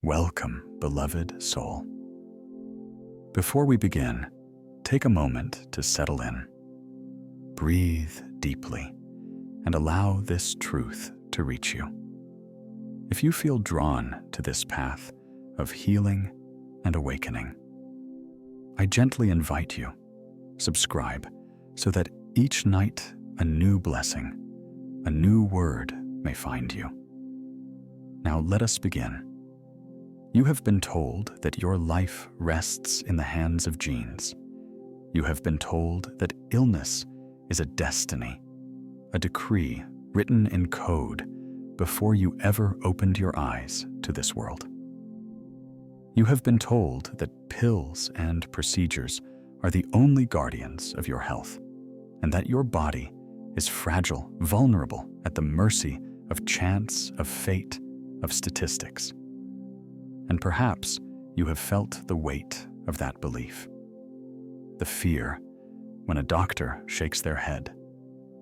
Welcome, beloved soul. Before we begin, take a moment to settle in. Breathe deeply and allow this truth to reach you. If you feel drawn to this path of healing and awakening, I gently invite you, subscribe so that each night a new blessing, a new word may find you. Now let us begin. You have been told that your life rests in the hands of genes. You have been told that illness is a destiny, a decree written in code before you ever opened your eyes to this world. You have been told that pills and procedures are the only guardians of your health, and that your body is fragile, vulnerable, at the mercy of chance, of fate, of statistics. And perhaps you have felt the weight of that belief. The fear when a doctor shakes their head.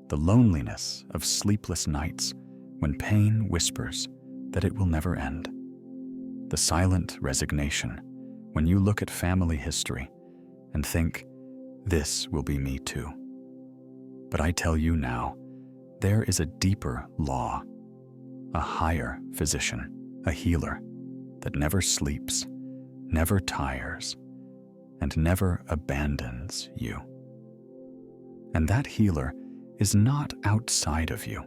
The loneliness of sleepless nights when pain whispers that it will never end. The silent resignation when you look at family history and think, this will be me too. But I tell you now, there is a deeper law, a higher physician, a healer, that never sleeps, never tires, and never abandons you. And that healer is not outside of you.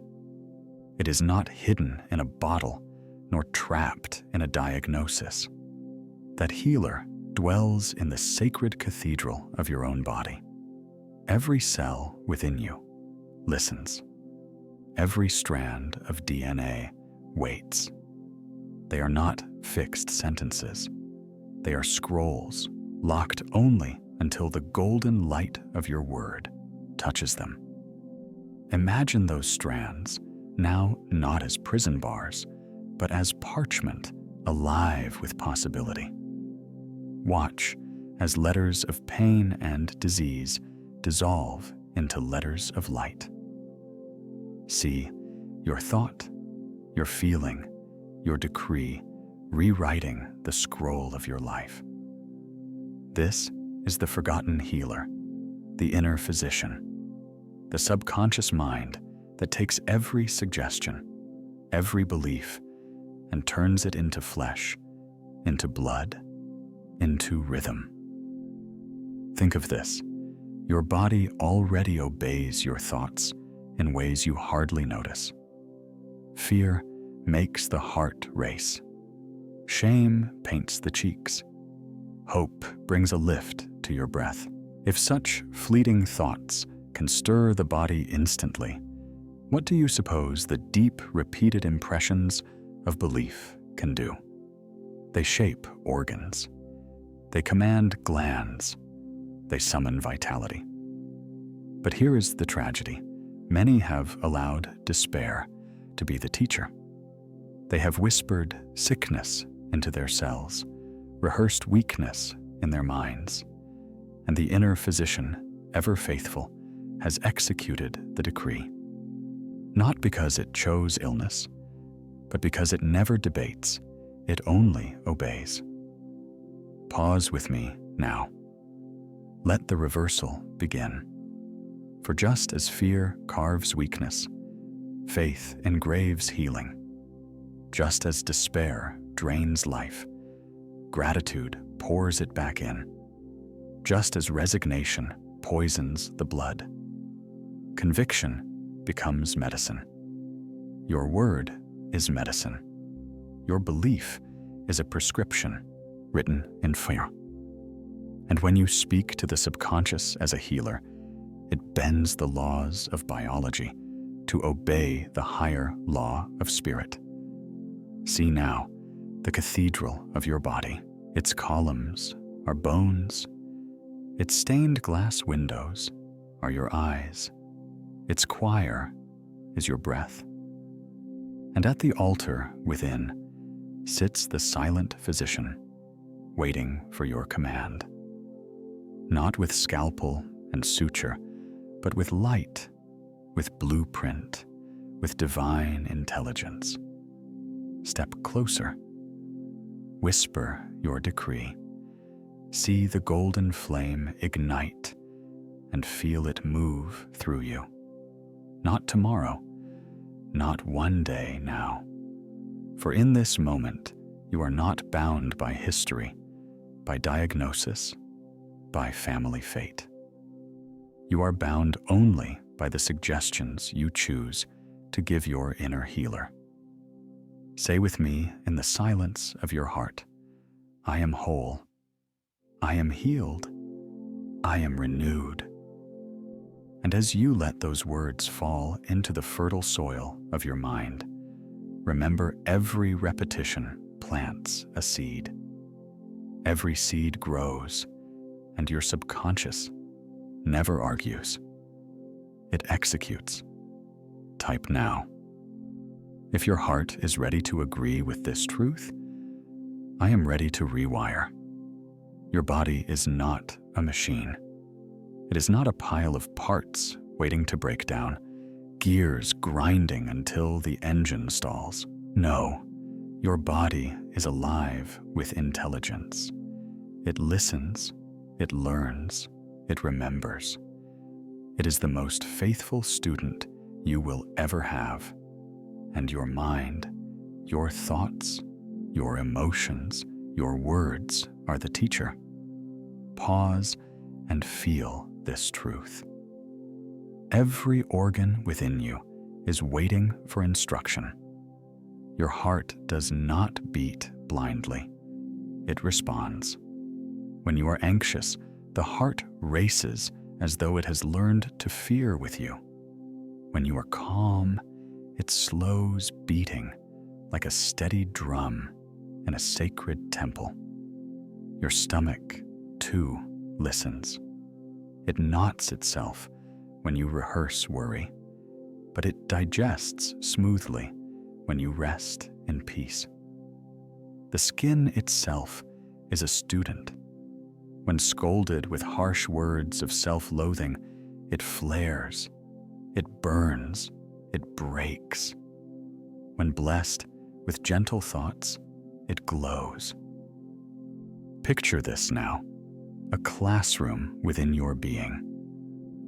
It is not hidden in a bottle, nor trapped in a diagnosis. That healer dwells in the sacred cathedral of your own body. Every cell within you listens. Every strand of DNA waits. They are not fixed sentences. They are scrolls, locked only until the golden light of your word touches them. Imagine those strands now not as prison bars, but as parchment alive with possibility. Watch as letters of pain and disease dissolve into letters of light. See your thought, your feeling, your decree rewriting the scroll of your life. This is the forgotten healer, the inner physician, the subconscious mind that takes every suggestion, every belief, and turns it into flesh, into blood, into rhythm. Think of this. Your body already obeys your thoughts in ways you hardly notice. Fear makes the heart race. Shame paints the cheeks. Hope brings a lift to your breath. If such fleeting thoughts can stir the body instantly, what do you suppose the deep, repeated impressions of belief can do? They shape organs. They command glands. They summon vitality. But here is the tragedy. Many have allowed despair to be the teacher. They have whispered sickness into their cells, rehearsed weakness in their minds, and the inner physician, ever faithful, has executed the decree. Not because it chose illness, but because it never debates, it only obeys. Pause with me now. Let the reversal begin. For just as fear carves weakness, faith engraves healing. Just as despair drains life, gratitude pours it back in. Just as resignation poisons the blood, conviction becomes medicine. Your word is medicine. Your belief is a prescription written in fire. And when you speak to the subconscious as a healer, it bends the laws of biology to obey the higher law of spirit. See now the cathedral of your body. Its columns are bones. Its stained glass windows are your eyes. Its choir is your breath. And at the altar within sits the silent physician, waiting for your command. Not with scalpel and suture, but with light, with blueprint, with divine intelligence. Step closer. Whisper your decree. See the golden flame ignite and feel it move through you. Not tomorrow, not one day now. For in this moment, you are not bound by history, by diagnosis, by family fate. You are bound only by the suggestions you choose to give your inner healer. Say with me in the silence of your heart, I am whole, I am healed, I am renewed. And as you let those words fall into the fertile soil of your mind, remember every repetition plants a seed. Every seed grows, and your subconscious never argues. It executes. Type now. If your heart is ready to agree with this truth, I am ready to rewire. Your body is not a machine. It is not a pile of parts waiting to break down, gears grinding until the engine stalls. No, your body is alive with intelligence. It listens, it learns, it remembers. It is the most faithful student you will ever have. And your mind, your thoughts, your emotions, your words are the teacher. Pause and feel this truth. Every organ within you is waiting for instruction. Your heart does not beat blindly. It responds. When you are anxious, the heart races as though it has learned to fear with you. When you are calm, it slows beating like a steady drum in a sacred temple. Your stomach, too, listens. It knots itself when you rehearse worry, but it digests smoothly when you rest in peace. The skin itself is a student. When scolded with harsh words of self-loathing, it flares, it burns, it breaks. When blessed with gentle thoughts, it glows. Picture this now, a classroom within your being.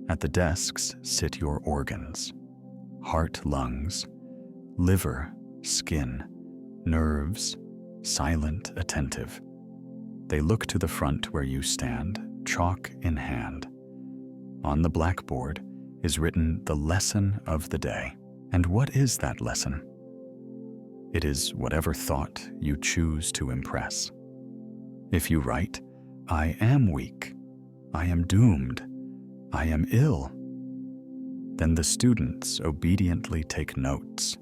At the desks sit your organs, heart, lungs, liver, skin, nerves, silent, attentive. They look to the front where you stand, chalk in hand. On the blackboard is written the lesson of the day. And what is that lesson? It is whatever thought you choose to impress. If you write, I am weak, I am doomed, I am ill, then the students obediently take notes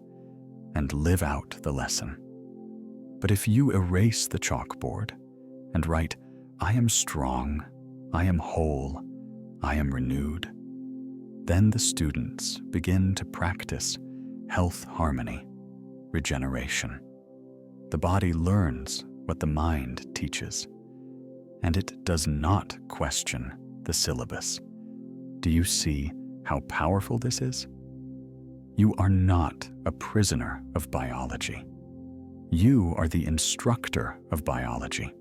and live out the lesson. But if you erase the chalkboard and write, I am strong, I am whole, I am renewed, then the students begin to practice health harmony, regeneration. The body learns what the mind teaches, and it does not question the syllabus. Do you see how powerful this is? You are not a prisoner of biology. You are the instructor of biology.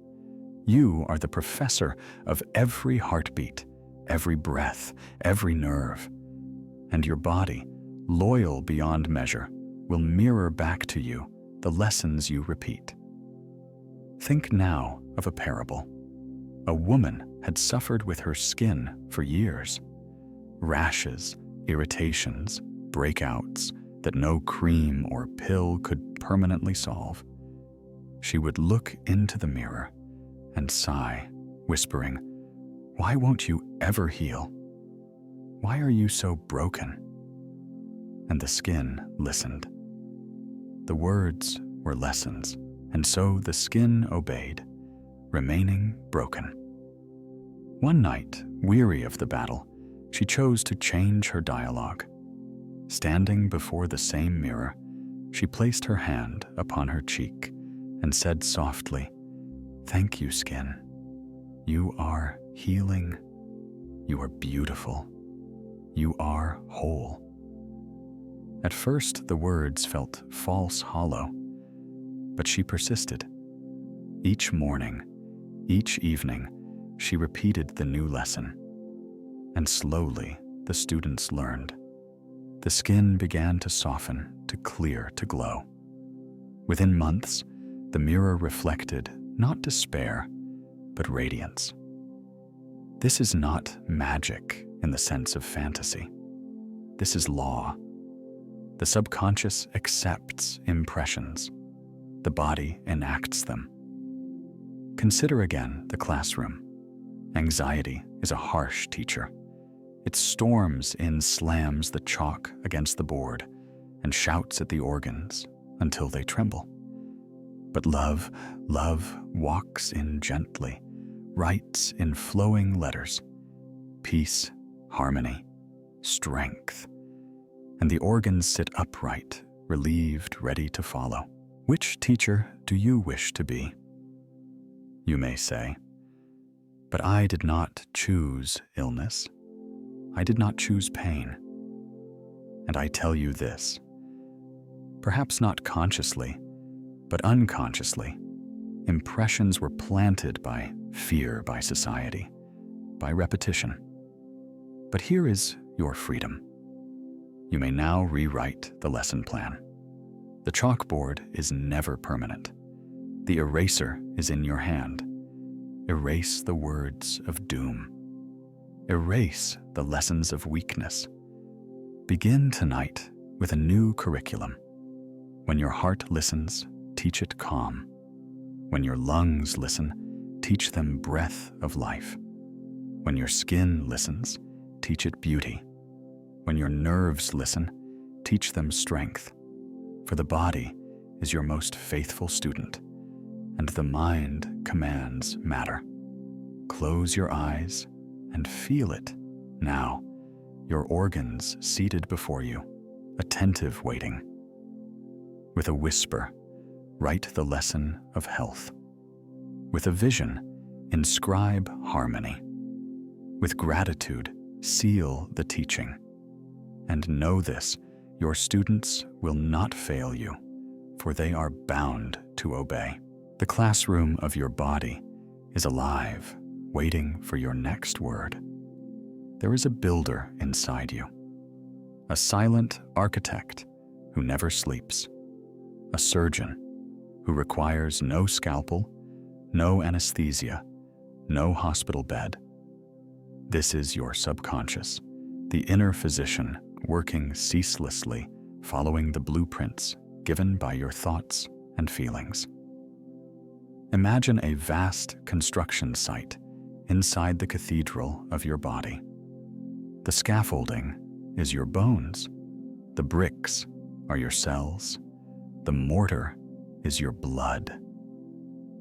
You are the professor of every heartbeat, every breath, every nerve. And your body, loyal beyond measure, will mirror back to you the lessons you repeat. Think now of a parable. A woman had suffered with her skin for years. Rashes, irritations, breakouts that no cream or pill could permanently solve. She would look into the mirror and sigh, whispering, "Why won't you ever heal? Why are you so broken?" And the skin listened. The words were lessons, and so the skin obeyed, remaining broken. One night, weary of the battle, she chose to change her dialogue. Standing before the same mirror, she placed her hand upon her cheek and said softly, "Thank you, skin. You are healing. You are beautiful. You are whole." At first, the words felt false, hollow, but she persisted. Each morning, each evening, she repeated the new lesson. And slowly, the students learned. The skin began to soften, to clear, to glow. Within months, the mirror reflected not despair, but radiance. This is not magic in the sense of fantasy. This is law. The subconscious accepts impressions. The body enacts them. Consider again the classroom. Anxiety is a harsh teacher. It storms in, slams the chalk against the board, and shouts at the organs until they tremble. But love walks in gently, writes in flowing letters, peace, harmony, strength. And the organs sit upright, relieved, ready to follow. Which teacher do you wish to be? You may say, but I did not choose illness. I did not choose pain. And I tell you this, perhaps not consciously, but unconsciously, impressions were planted by fear, by society, by repetition. But here is your freedom. You may now rewrite the lesson plan. The chalkboard is never permanent. The eraser is in your hand. Erase the words of doom. Erase the lessons of weakness. Begin tonight with a new curriculum. When your heart listens, teach it calm. When your lungs listen, teach them breath of life. When your skin listens, teach it beauty. When your nerves listen, teach them strength. For the body is your most faithful student, and the mind commands matter. Close your eyes and feel it now, your organs seated before you, attentive waiting. With a whisper, write the lesson of health. With a vision, inscribe harmony. With gratitude, seal the teaching. And know this, your students will not fail you, for they are bound to obey. The classroom of your body is alive, waiting for your next word. There is a builder inside you, a silent architect who never sleeps, a surgeon who requires no scalpel, no anesthesia, no hospital bed. This is your subconscious, the inner physician working ceaselessly, following the blueprints given by your thoughts and feelings. Imagine a vast construction site inside the cathedral of your body. The scaffolding is your bones. The bricks are your cells. The mortar is your blood.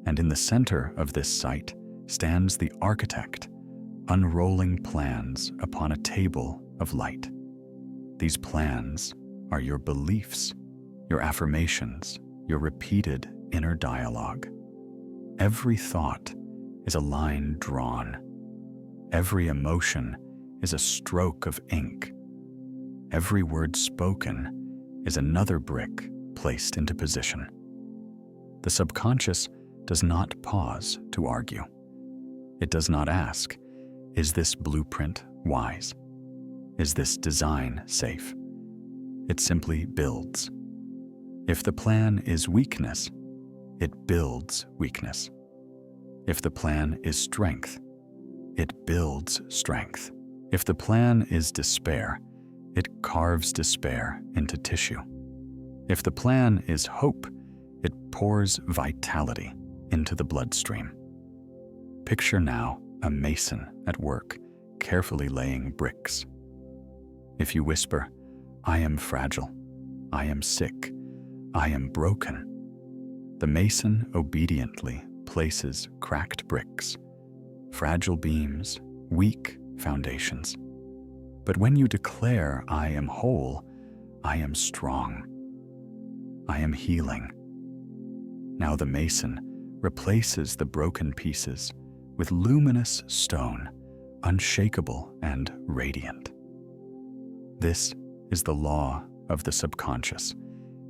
And in the center of this site stands the architect, unrolling plans upon a table of light. These plans are your beliefs, your affirmations, your repeated inner dialogue. Every thought is a line drawn. Every emotion is a stroke of ink. Every word spoken is another brick placed into position. The subconscious does not pause to argue. It does not ask, is this blueprint wise? Is this design safe? It simply builds. If the plan is weakness, it builds weakness. If the plan is strength, it builds strength. If the plan is despair, it carves despair into tissue. If the plan is hope, it pours vitality into the bloodstream. Picture now a mason at work, carefully laying bricks. If you whisper, I am fragile, I am sick, I am broken, the mason obediently places cracked bricks, fragile beams, weak foundations. But when you declare, I am whole, I am strong, I am healing, now the mason replaces the broken pieces with luminous stone, unshakable and radiant. This is the law of the subconscious.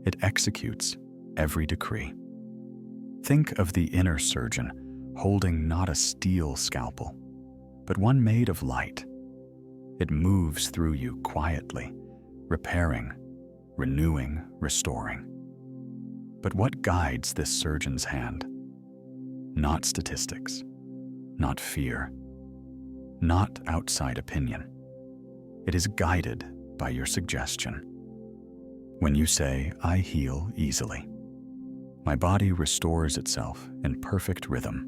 It executes every decree. Think of the inner surgeon holding not a steel scalpel, but one made of light. It moves through you quietly, repairing, renewing, restoring. But what guides this surgeon's hand? Not statistics, not fear, not outside opinion. It is guided by your suggestion. When you say, "I heal easily," my body restores itself in perfect rhythm.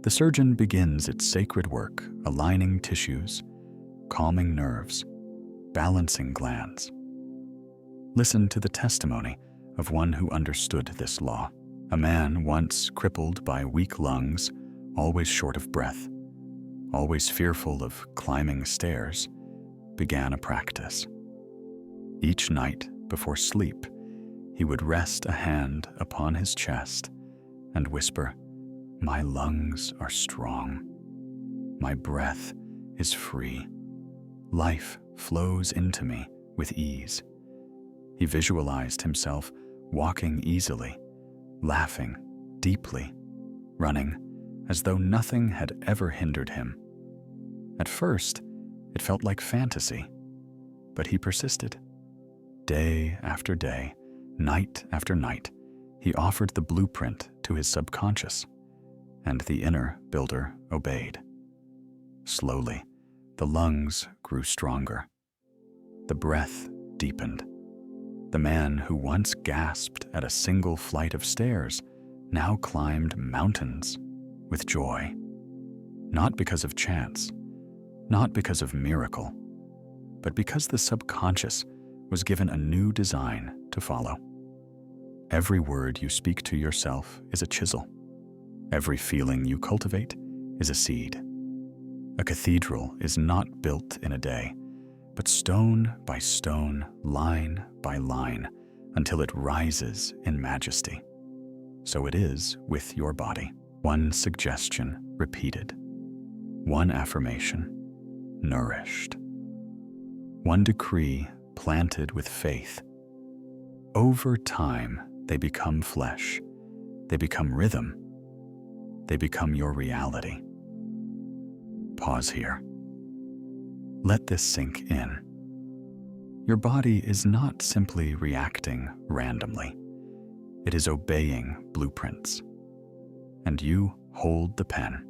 The surgeon begins its sacred work, aligning tissues, calming nerves, balancing glands. Listen to the testimony of one who understood this law. A man once crippled by weak lungs, always short of breath, always fearful of climbing stairs, began a practice. Each night before sleep, he would rest a hand upon his chest and whisper, "My lungs are strong. My breath is free. Life flows into me with ease." He visualized himself walking easily, laughing deeply, running as though nothing had ever hindered him. At first, it felt like fantasy, but he persisted. Day after day, night after night, he offered the blueprint to his subconscious, and the inner builder obeyed. Slowly, the lungs grew stronger. The breath deepened. The man who once gasped at a single flight of stairs now climbed mountains with joy. Not because of chance, not because of miracle, but because the subconscious was given a new design to follow. Every word you speak to yourself is a chisel. Every feeling you cultivate is a seed. A cathedral is not built in a day, but stone by stone, line by line, until it rises in majesty. So it is with your body. One suggestion repeated. One affirmation nourished. One decree planted with faith. Over time, they become flesh. They become rhythm. They become your reality. Pause here. Let this sink in. Your body is not simply reacting randomly. It is obeying blueprints. And you hold the pen.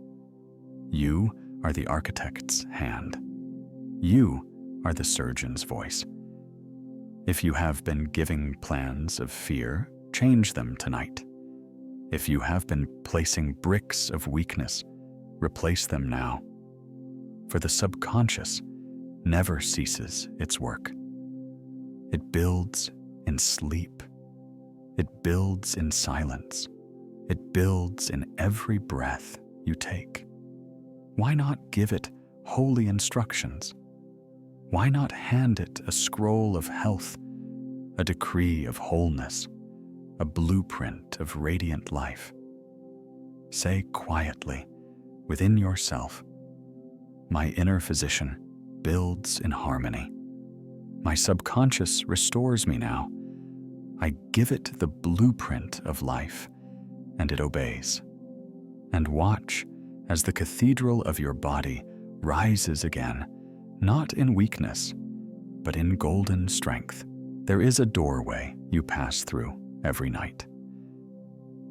You are the architect's hand. You are the surgeon's voice. If you have been giving plans of fear, change them tonight. If you have been placing bricks of weakness, replace them now. For the subconscious never ceases its work. It builds in sleep. It builds in silence. It builds in every breath you take. Why not give it holy instructions? Why not hand it a scroll of health, a decree of wholeness, a blueprint of radiant life? Say quietly within yourself, "My inner physician builds in harmony. My subconscious restores me now. I give it the blueprint of life, and it obeys." And watch as the cathedral of your body rises again, not in weakness, but in golden strength. There is a doorway you pass through every night.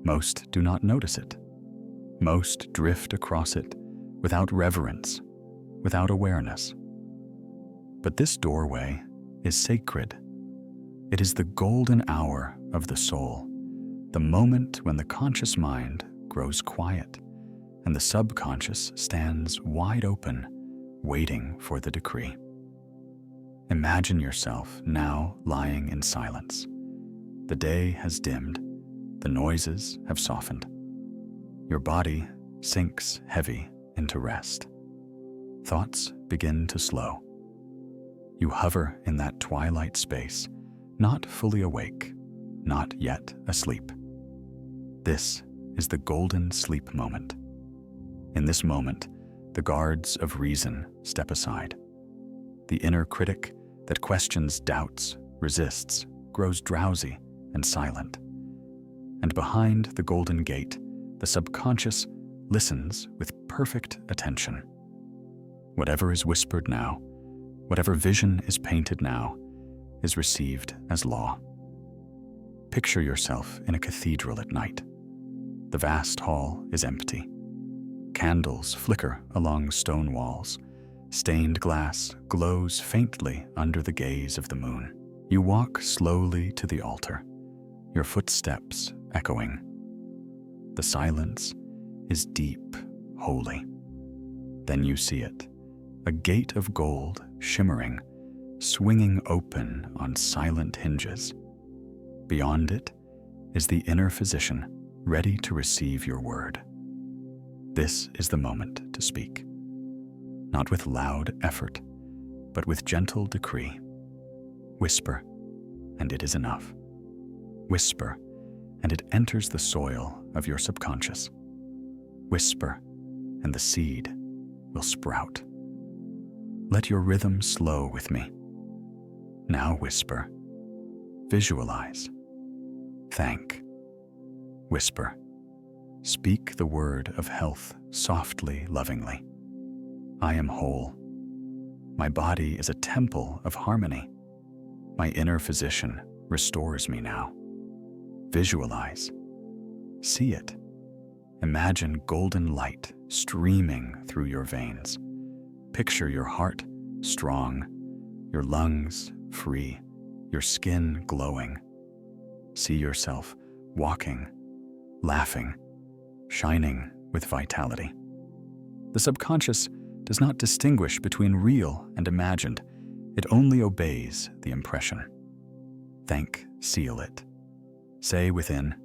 Most do not notice it. Most drift across it without reverence, without awareness. But this doorway is sacred. It is the golden hour of the soul, the moment when the conscious mind grows quiet and the subconscious stands wide open, waiting for the decree. Imagine yourself now lying in silence. The day has dimmed, the noises have softened. Your body sinks heavy into rest. Thoughts begin to slow. You hover in that twilight space, not fully awake, not yet asleep. This is the golden sleep moment. In this moment, the guards of reason step aside. The inner critic that questions, doubts, resists, grows drowsy and silent. And behind the golden gate, the subconscious listens with perfect attention. Whatever is whispered now, whatever vision is painted now, is received as law. Picture yourself in a cathedral at night. The vast hall is empty. Candles flicker along stone walls. Stained glass glows faintly under the gaze of the moon. You walk slowly to the altar, your footsteps echoing. The silence is deep, holy. Then you see it, a gate of gold shimmering, swinging open on silent hinges. Beyond it is the inner physician, ready to receive your word. This is the moment to speak, not with loud effort, but with gentle decree. Whisper, and it is enough. Whisper, and it enters the soil of your subconscious. Whisper, and the seed will sprout. Let your rhythm slow with me. Now whisper. Visualize. Thank. Whisper. Speak the word of health softly, lovingly. I am whole. My body is a temple of harmony. My inner physician restores me now. Visualize. See it. Imagine golden light streaming through your veins. Picture your heart strong, your lungs free, your skin glowing. See yourself walking, laughing, shining with vitality. The subconscious does not distinguish between real and imagined. It only obeys the impression. Thank, seal it. Say within,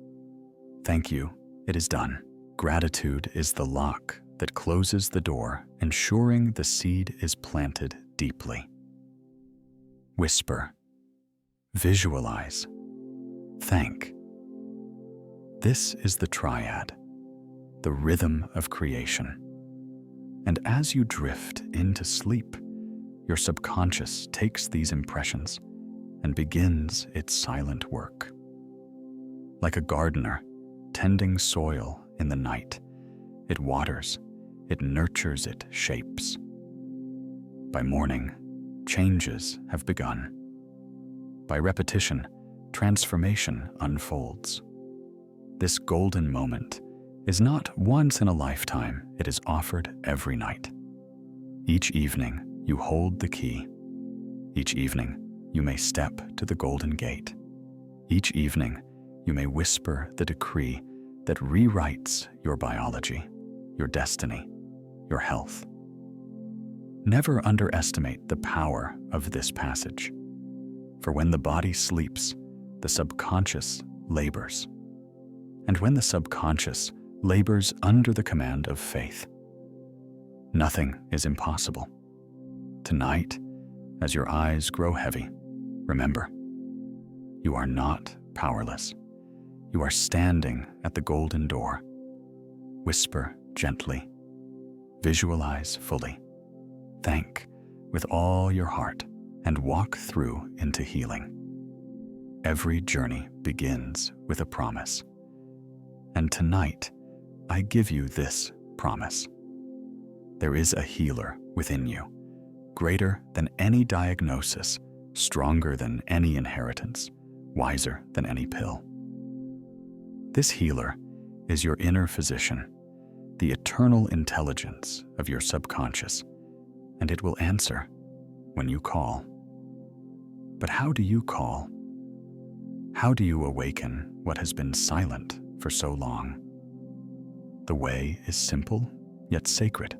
thank you, it is done. Gratitude is the lock that closes the door, ensuring the seed is planted deeply. Whisper. Visualize. Thank. This is the triad, the rhythm of creation. And as you drift into sleep, your subconscious takes these impressions and begins its silent work. Like a gardener tending soil in the night, it waters, it nurtures, it shapes. By morning, changes have begun. By repetition, transformation unfolds. This golden moment is not once in a lifetime, it is offered every night. Each evening, you hold the key. Each evening, you may step to the golden gate. Each evening, you may whisper the decree that rewrites your biology, your destiny, your health. Never underestimate the power of this passage. For when the body sleeps, the subconscious labors. And when the subconscious labors under the command of faith, nothing is impossible. Tonight, as your eyes grow heavy, remember, you are not powerless. You are standing at the golden door. Whisper gently. Visualize fully. Thank with all your heart and walk through into healing. Every journey begins with a promise. And tonight, I give you this promise. There is a healer within you, greater than any diagnosis, stronger than any inheritance, wiser than any pill. This healer is your inner physician, the eternal intelligence of your subconscious, and it will answer when you call. But how do you call? How do you awaken what has been silent for so long? The way is simple, yet sacred.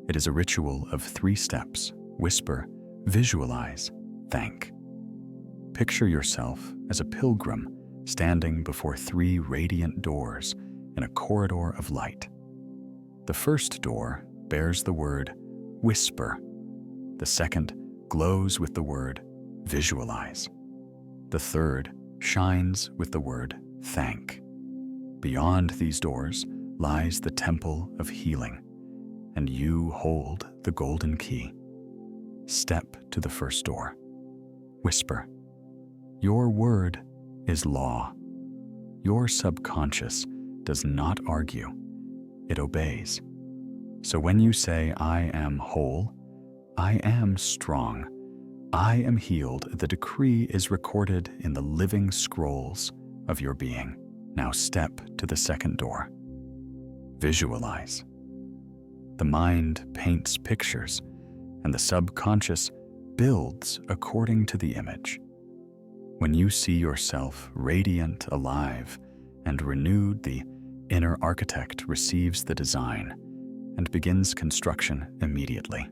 It is a ritual of 3 steps: whisper, visualize, thank. Picture yourself as a pilgrim standing before 3 radiant doors in a corridor of light. The first door bears the word whisper. The second glows with the word visualize. The third shines with the word thank. Beyond these doors lies the temple of healing, and you hold the golden key. Step to the first door. Whisper. Your word is law. Your subconscious does not argue, it obeys. So when you say, I am whole, I am strong, I am healed, the decree is recorded in the living scrolls of your being. Now step to the second door. Visualize. The mind paints pictures, and the subconscious builds according to the image. When you see yourself radiant, alive, and renewed, the inner architect receives the design and begins construction immediately.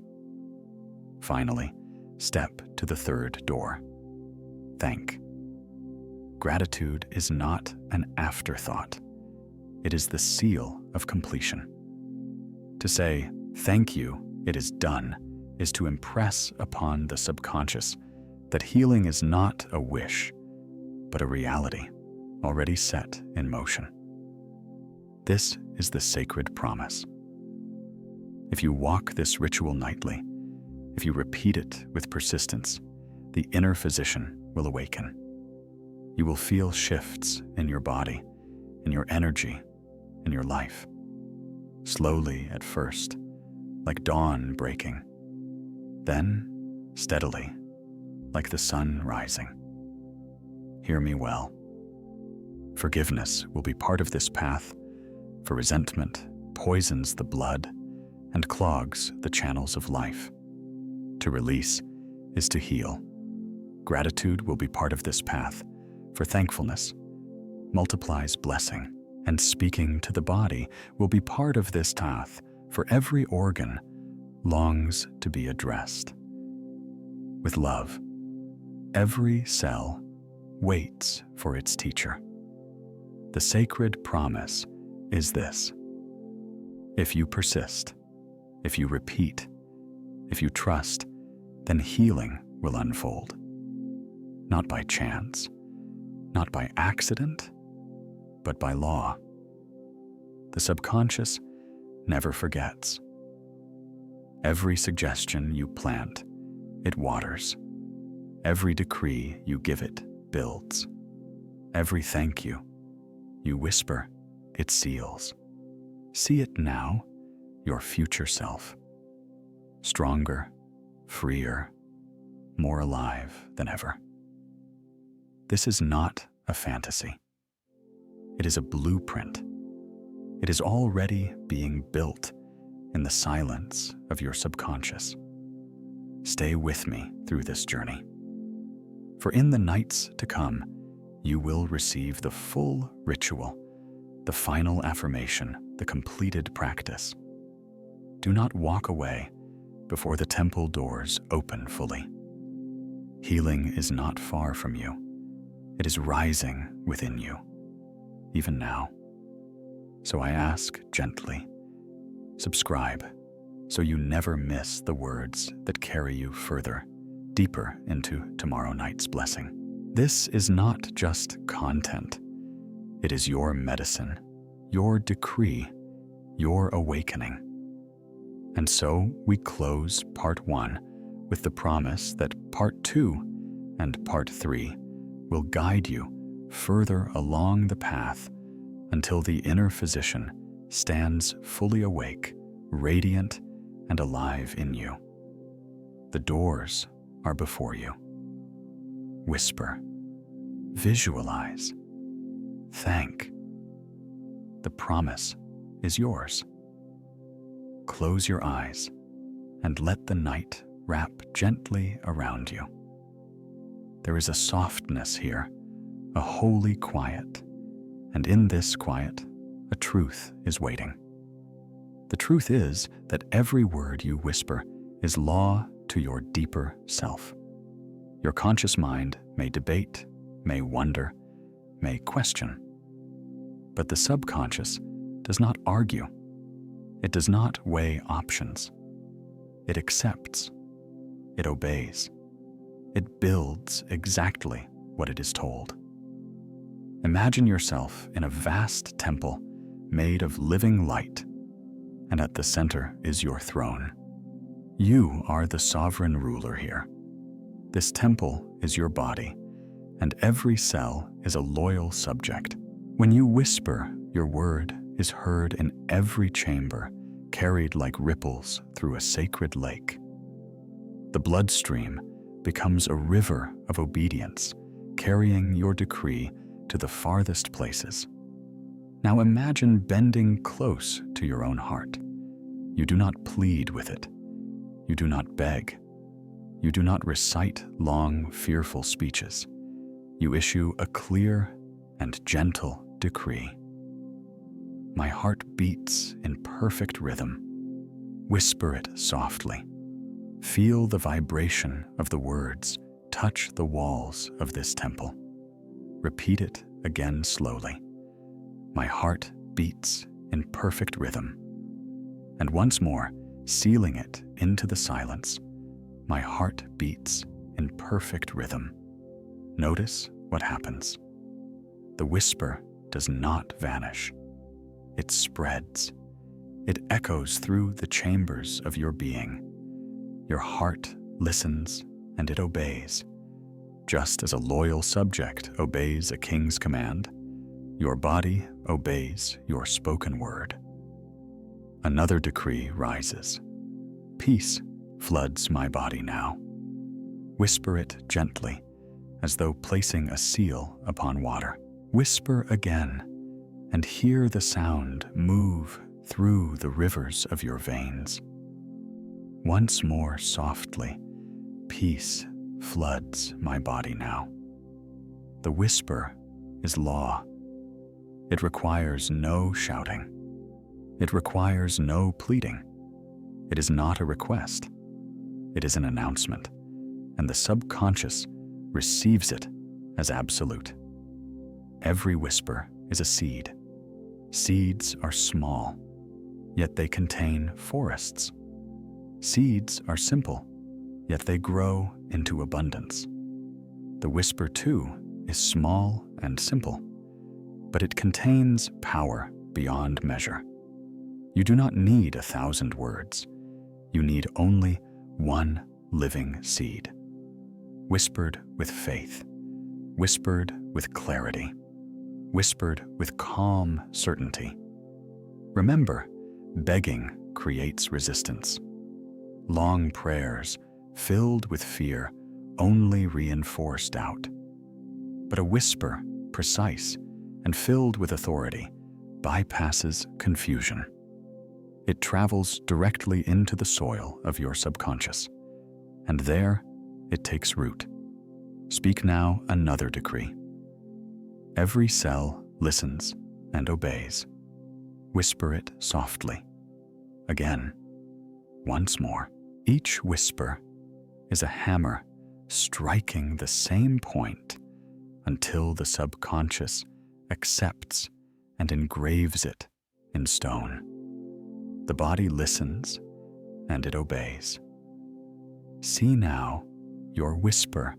Finally, step to the third door. Thank. Gratitude is not an afterthought. It is the seal of completion. To say, thank you, it is done, is to impress upon the subconscious that healing is not a wish, but a reality already set in motion. This is the sacred promise. If you walk this ritual nightly, if you repeat it with persistence, the inner physician will awaken. You will feel shifts in your body, in your energy, in your life. Slowly at first, like dawn breaking. Then, steadily, like the sun rising. Hear me well. Forgiveness will be part of this path, for resentment poisons the blood and clogs the channels of life. To release is to heal. Gratitude will be part of this path, for thankfulness multiplies blessing, and speaking to the body will be part of this path, for every organ longs to be addressed. With love, every cell waits for its teacher. The sacred promise is this: if you persist, if you repeat, if you trust, then healing will unfold. Not by chance, not by accident, but by law. The subconscious never forgets. Every suggestion you plant, it waters. Every decree you give it builds. Every thank you whisper, it seals. See it now, your future self. Stronger, freer, more alive than ever. This is not a fantasy. It is a blueprint. It is already being built in the silence of your subconscious. Stay with me through this journey. For in the nights to come, you will receive the full ritual, the final affirmation, the completed practice. Do not walk away before the temple doors open fully. Healing is not far from you. It is rising within you, even now. So I ask gently, subscribe so you never miss the words that carry you further, deeper into tomorrow night's blessing. This is not just content. It is your medicine, your decree, your awakening. And so we close part 1 with the promise that part 2 and part 3 will guide you further along the path until the inner physician stands fully awake, radiant, and alive in you. The doors are before you. Whisper, visualize, thank. The promise is yours. Close your eyes and let the night wrap gently around you. There is a softness here, a holy quiet, and in this quiet, a truth is waiting. The truth is that every word you whisper is law to your deeper self. Your conscious mind may debate, may wonder, may question. But the subconscious does not argue. It does not weigh options. It accepts. It obeys. It builds exactly what it is told. Imagine yourself in a vast temple made of living light, and at the center is your throne. You are the sovereign ruler here. This temple is your body, and every cell is a loyal subject, When you whisper, your word is heard in every chamber, carried like ripples through a sacred lake. The bloodstream becomes a river of obedience, carrying your decree to the farthest places. Now imagine bending close to your own heart. You do not plead with it. You do not beg. You do not recite long, fearful speeches. You issue a clear and gentle decree. My heart beats in perfect rhythm. Whisper it softly. Feel the vibration of the words touch the walls of this temple. Repeat it again slowly. My heart beats in perfect rhythm. And once more, sealing it into the silence, my heart beats in perfect rhythm. Notice what happens. The whisper does not vanish. It spreads. It echoes through the chambers of your being. Your heart listens and it obeys. Just as a loyal subject obeys a king's command, your body obeys your spoken word. Another decree rises. Peace floods my body now. Whisper it gently, as though placing a seal upon water. Whisper again, and hear the sound move through the rivers of your veins. Once more softly, peace floods my body now. The whisper is law. It requires no shouting. It requires no pleading. It is not a request. It is an announcement, and the subconscious receives it as absolute. Every whisper is a seed. Seeds are small, yet they contain forests. Seeds are simple, yet they grow into abundance. The whisper, too, is small and simple, but it contains power beyond measure. You do not need 1,000 words. You need only one living seed. Whispered with faith, whispered with clarity, whispered with calm certainty. Remember, begging creates resistance. Long prayers, filled with fear, only reinforce doubt. But a whisper, precise and filled with authority, bypasses confusion. It travels directly into the soil of your subconscious, and there it takes root. Speak now another decree. Every cell listens and obeys. Whisper it softly. Again, once more. Each whisper is a hammer striking the same point until the subconscious accepts and engraves it in stone. The body listens and it obeys. See now your whisper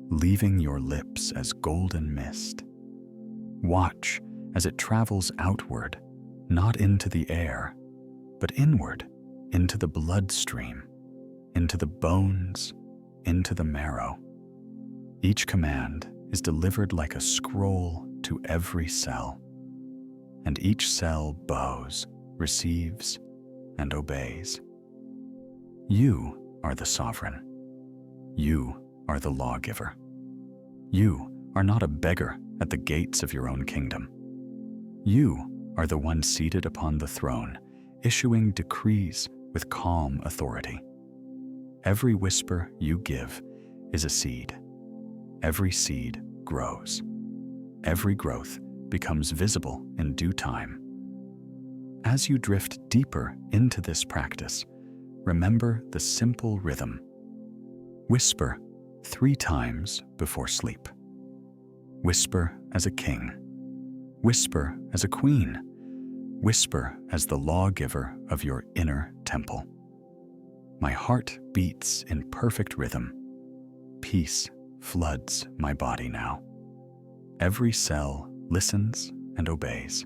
leaving your lips as golden mist. Watch as it travels outward, not into the air, but inward, into the bloodstream, into the bones, into the marrow. Each command is delivered like a scroll to every cell, and each cell bows, receives, and obeys. You are the sovereign. You are the lawgiver. You are not a beggar at the gates of your own kingdom. You are the one seated upon the throne, issuing decrees with calm authority. Every whisper you give is a seed. Every seed grows. Every growth becomes visible in due time. As you drift deeper into this practice, remember the simple rhythm. Whisper 3 times before sleep. Whisper as a king. Whisper as a queen. Whisper as the lawgiver of your inner temple. My heart beats in perfect rhythm. Peace floods my body now. Every cell listens and obeys.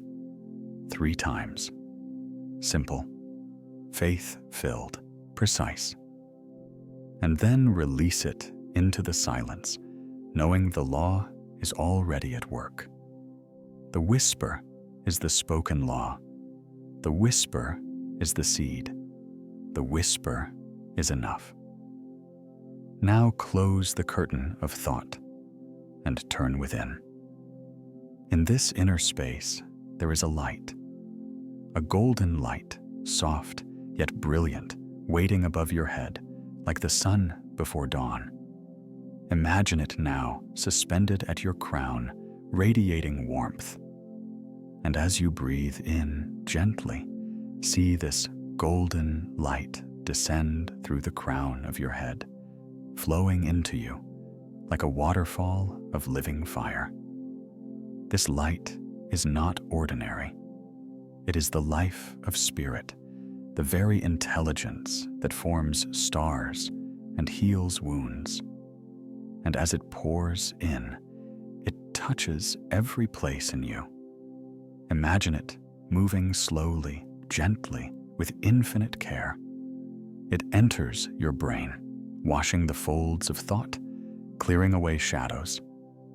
3 times. Simple, faith-filled, precise. And then release it into the silence, knowing the law is already at work. The whisper is the spoken law. The whisper is the seed. The whisper is enough. Now close the curtain of thought and turn within. In this inner space, there is a light, a golden light, soft yet brilliant, waiting above your head like the sun before dawn. Imagine it now suspended at your crown, radiating warmth. And as you breathe in gently, see this golden light descend through the crown of your head, flowing into you like a waterfall of living fire. This light is not ordinary. It is the life of spirit, the very intelligence that forms stars and heals wounds. And as it pours in, it touches every place in you. Imagine it moving slowly, gently, with infinite care. It enters your brain, washing the folds of thought, clearing away shadows,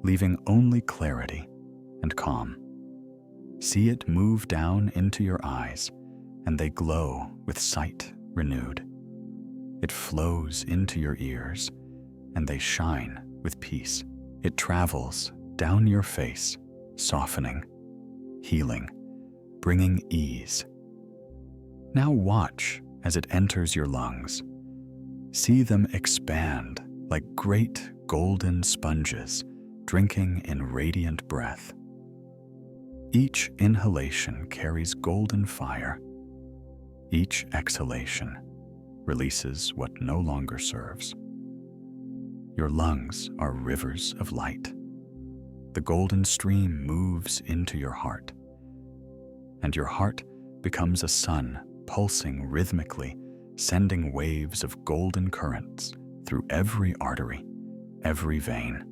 leaving only clarity and calm. See it move down into your eyes, and they glow with sight renewed. It flows into your ears, and they shine with peace. It travels down your face, softening, healing, bringing ease. Now watch as it enters your lungs. See them expand like great golden sponges, drinking in radiant breath. Each inhalation carries golden fire. Each exhalation releases what no longer serves. Your lungs are rivers of light. The golden stream moves into your heart, and your heart becomes a sun pulsing rhythmically, sending waves of golden currents through every artery, every vein.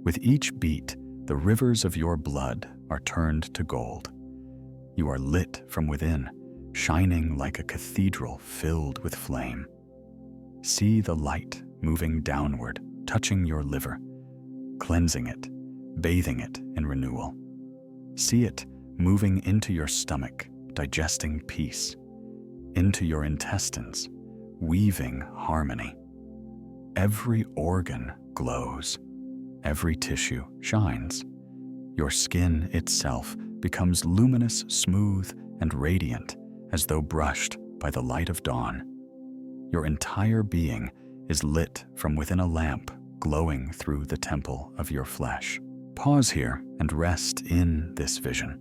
With each beat, the rivers of your blood are turned to gold. You are lit from within, shining like a cathedral filled with flame. See the light moving downward, touching your liver, cleansing it, bathing it in renewal. See it moving into your stomach, digesting peace, into your intestines, weaving harmony. Every organ glows, every tissue shines. Your skin itself becomes luminous, smooth, and radiant as though brushed by the light of dawn. Your entire being is lit from within a lamp glowing through the temple of your flesh. Pause here and rest in this vision.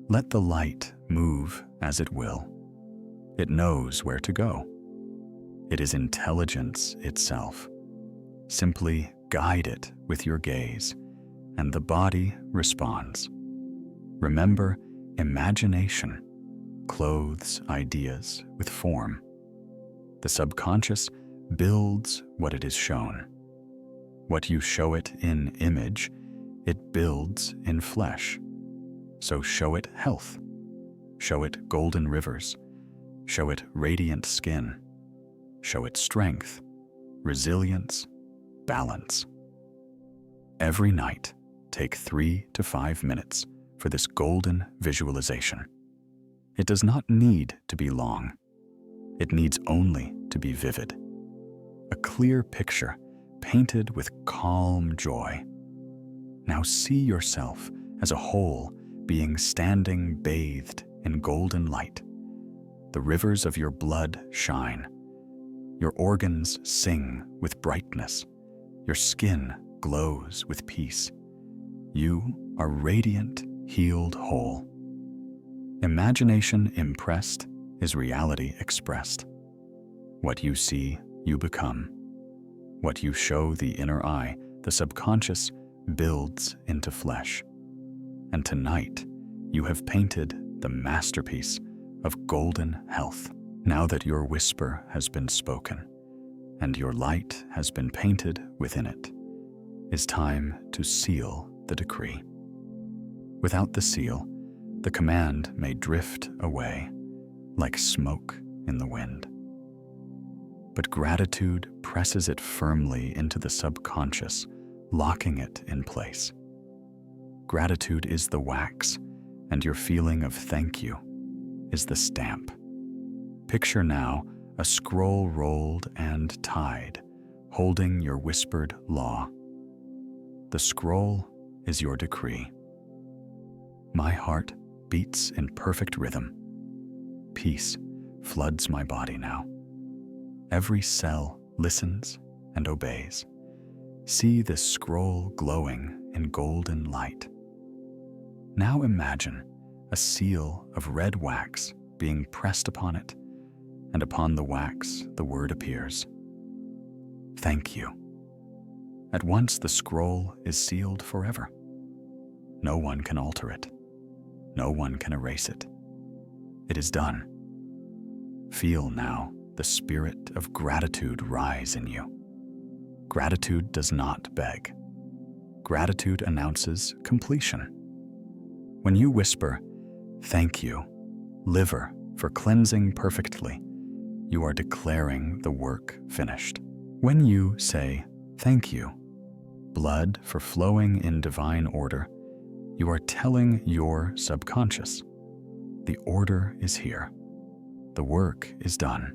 Let the light move as it will. It knows where to go. It is intelligence itself. Simply guide it with your gaze, and the body responds. Remember, imagination clothes ideas with form. The subconscious builds what it is shown. What you show it in image, it builds in flesh. So show it health. Show it golden rivers. Show it radiant skin. Show it strength, resilience, balance. Every night, take 3 to 5 minutes for this golden visualization. It does not need to be long. It needs only to be vivid. A clear picture painted with calm joy. Now see yourself as a whole being standing bathed in golden light. The rivers of your blood shine. Your organs sing with brightness. Your skin glows with peace. You are radiant, healed whole. Imagination impressed is reality expressed. What you see, you become. What you show the inner eye, the subconscious builds into flesh. And tonight, you have painted the masterpiece of golden health. Now that your whisper has been spoken, and your light has been painted within it, is time to seal the decree. Without the seal, the command may drift away like smoke in the wind. But gratitude presses it firmly into the subconscious, locking it in place. Gratitude is the wax, and your feeling of thank you is the stamp. Picture now a scroll rolled and tied, holding your whispered law. The scroll is your decree. My heart beats in perfect rhythm. Peace floods my body now. Every cell listens and obeys. See this scroll glowing in golden light. Now imagine a seal of red wax being pressed upon it, and upon the wax the word appears. Thank you. At once the scroll is sealed forever. No one can alter it. No one can erase it. It is done. Feel now the spirit of gratitude rise in you. Gratitude does not beg. Gratitude announces completion. When you whisper, "Thank you, liver, for cleansing perfectly," you are declaring the work finished. When you say, "Thank you, blood, for flowing in divine order," you are telling your subconscious, the order is here. The work is done.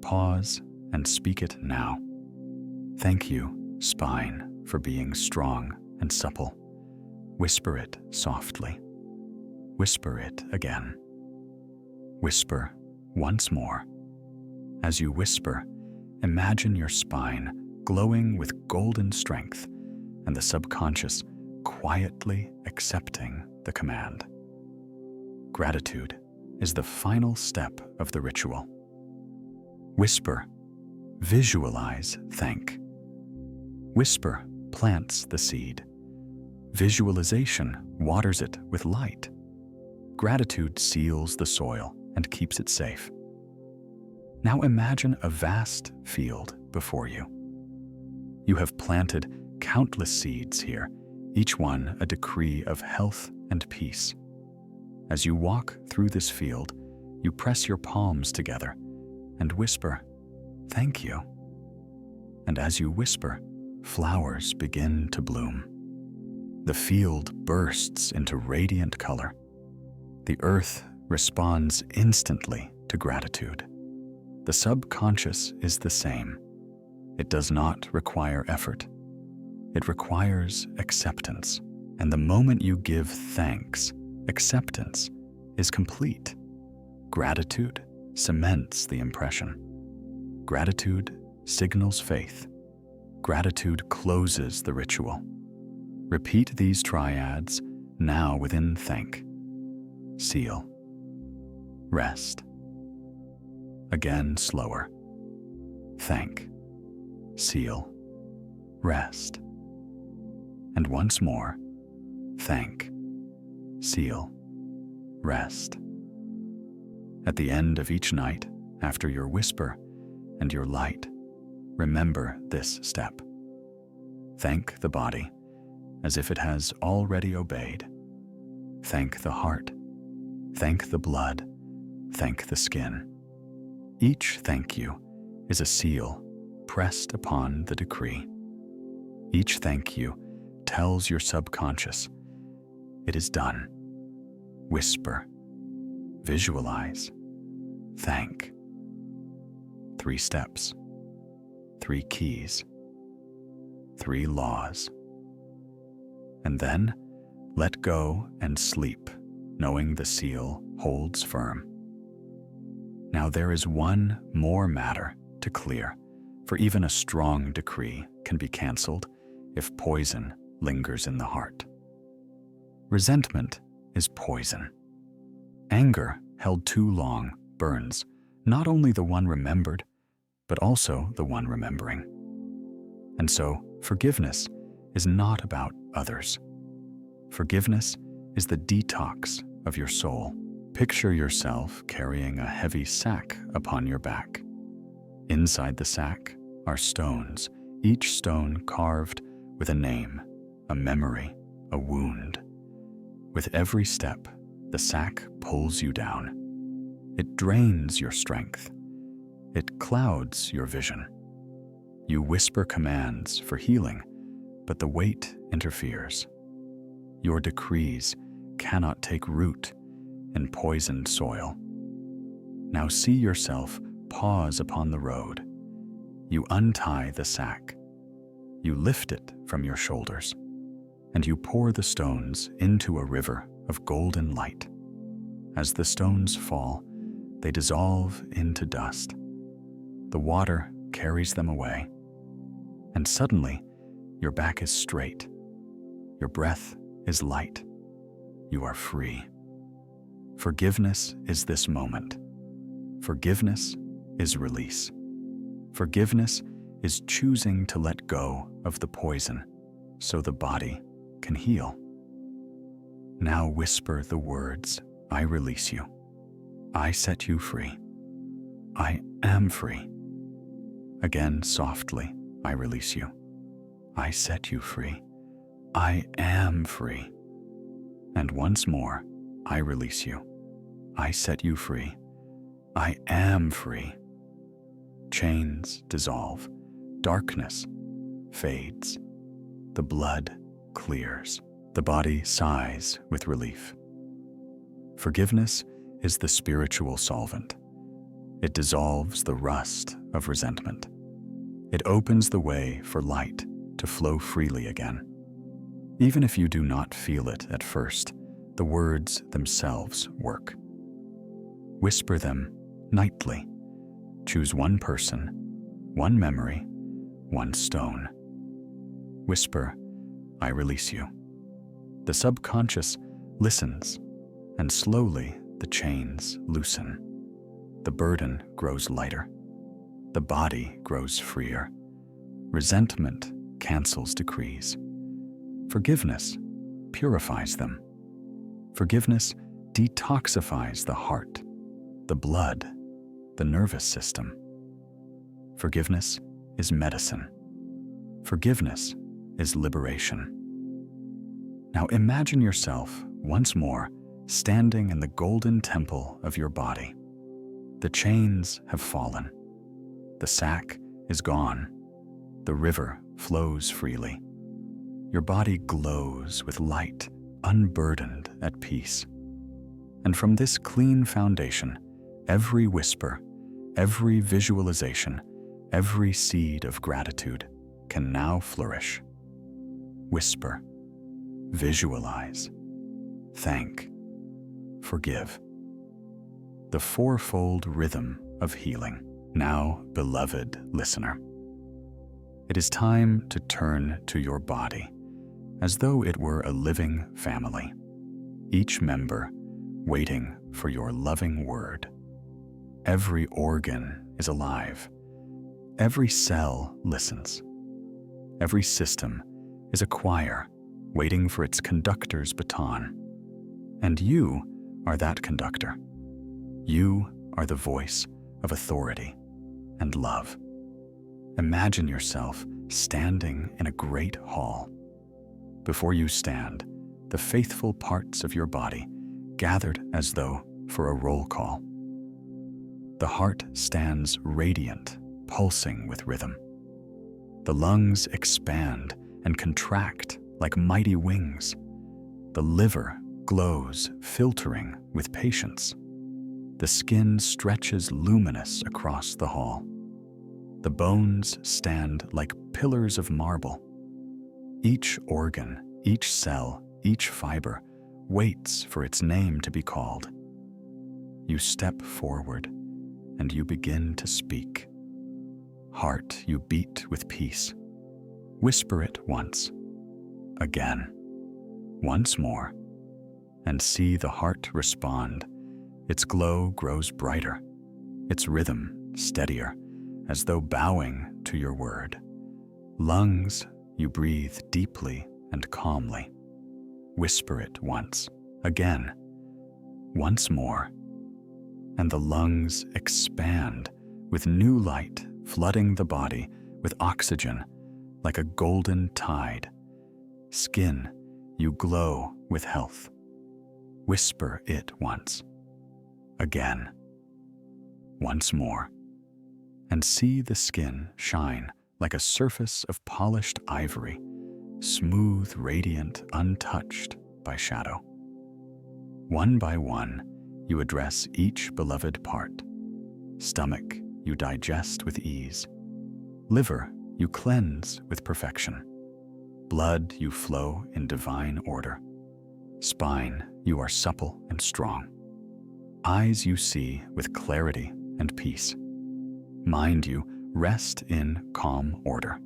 Pause and speak it now. Thank you, spine, for being strong and supple. Whisper it softly. Whisper it again. Whisper once more. As you whisper, imagine your spine glowing with golden strength and the subconscious quietly accepting the command. Gratitude is the final step of the ritual. Whisper, visualize thank. Whisper plants the seed. Visualization waters it with light. Gratitude seals the soil and keeps it safe. Now imagine a vast field before you. You have planted countless seeds here, each one a decree of health and peace. As you walk through this field, you press your palms together and whisper, "Thank you." And as you whisper, flowers begin to bloom. The field bursts into radiant color. The earth responds instantly to gratitude. The subconscious is the same. It does not require effort. It requires acceptance. And the moment you give thanks, acceptance is complete. Gratitude cements the impression. Gratitude signals faith. Gratitude closes the ritual. Repeat these triads now within thank. Seal. Rest. Again slower. Thank. Seal. Rest. And once more. Thank. Seal. Rest. At the end of each night, after your whisper and your light, remember this step. Thank the body as if it has already obeyed. Thank the heart. Thank the blood. Thank the skin. Each thank you is a seal pressed upon the decree. Each thank you tells your subconscious, it is done. Whisper. Visualize. Thank. 3 steps. 3 keys. 3 laws. And then let go and sleep, knowing the seal holds firm. Now there is one more matter to clear, for even a strong decree can be canceled if poison lingers in the heart. Resentment is poison. Anger held too long burns not only the one remembered, but also the one remembering. And so forgiveness is not about others. Forgiveness is the detox of your soul. Picture yourself carrying a heavy sack upon your back. Inside the sack are stones, each stone carved with a name, a memory, a wound. With every step, the sack pulls you down. It drains your strength. It clouds your vision. You whisper commands for healing, but the weight interferes. Your decrees cannot take root in poisoned soil. Now see yourself pause upon the road. You untie the sack. You lift it from your shoulders, and you pour the stones into a river of golden light. As the stones fall, they dissolve into dust. The water carries them away, and suddenly your back is straight. Your breath is light. You are free. Forgiveness is this moment. Forgiveness is release. Forgiveness is choosing to let go of the poison so the body can heal. Now whisper the words, I release you. I set you free. I am free. Again softly, I release you. I set you free. I am free. And once more, I release you. I set you free. I am free. Chains dissolve. Darkness fades. The blood clears. The body sighs with relief. Forgiveness is the spiritual solvent. It dissolves the rust of resentment. It opens the way for light to flow freely again. Even if you do not feel it at first, the words themselves work. Whisper them nightly. Choose one person, one memory, one stone. Whisper, I release you. The subconscious listens, and slowly the chains loosen. The burden grows lighter. The body grows freer. Resentment cancels decrees. Forgiveness purifies them. Forgiveness detoxifies the heart, the blood, the nervous system. Forgiveness is medicine. Forgiveness is liberation. Now imagine yourself once more standing in the golden temple of your body. The chains have fallen. The sack is gone. The river flows freely. Your body glows with light, unburdened at peace. And from this clean foundation, every whisper, every visualization, every seed of gratitude can now flourish. Whisper, visualize, thank, forgive. The fourfold rhythm of healing. Now, beloved listener, it is time to turn to your body as though it were a living family, each member waiting for your loving word. Every organ is alive. Every cell listens. Every system is a choir waiting for its conductor's baton. And you are that conductor. You are the voice of authority and love. Imagine yourself standing in a great hall. Before you stand, the faithful parts of your body gathered as though for a roll call. The heart stands radiant, pulsing with rhythm. The lungs expand and contract like mighty wings. The liver glows, filtering with patience. The skin stretches luminous across the hall. The bones stand like pillars of marble. Each organ, each cell, each fiber waits for its name to be called. You step forward and you begin to speak. Heart, you beat with peace. Whisper it once, again, once more, and see the heart respond. Its glow grows brighter, its rhythm steadier, as though bowing to your word. Lungs, you breathe deeply and calmly. Whisper it once, again, once more, and the lungs expand with new light flooding the body with oxygen like a golden tide. Skin, you glow with health. Whisper it once, again, once more, and see the skin shine like a surface of polished ivory, smooth, radiant, untouched, by shadow. One by one, you address each beloved part. Stomach, you digest with ease. Liver, you cleanse with perfection. Blood, you flow in divine order. Spine, you are supple and strong. Eyes, you see with clarity and peace. Mind, you rest in calm order.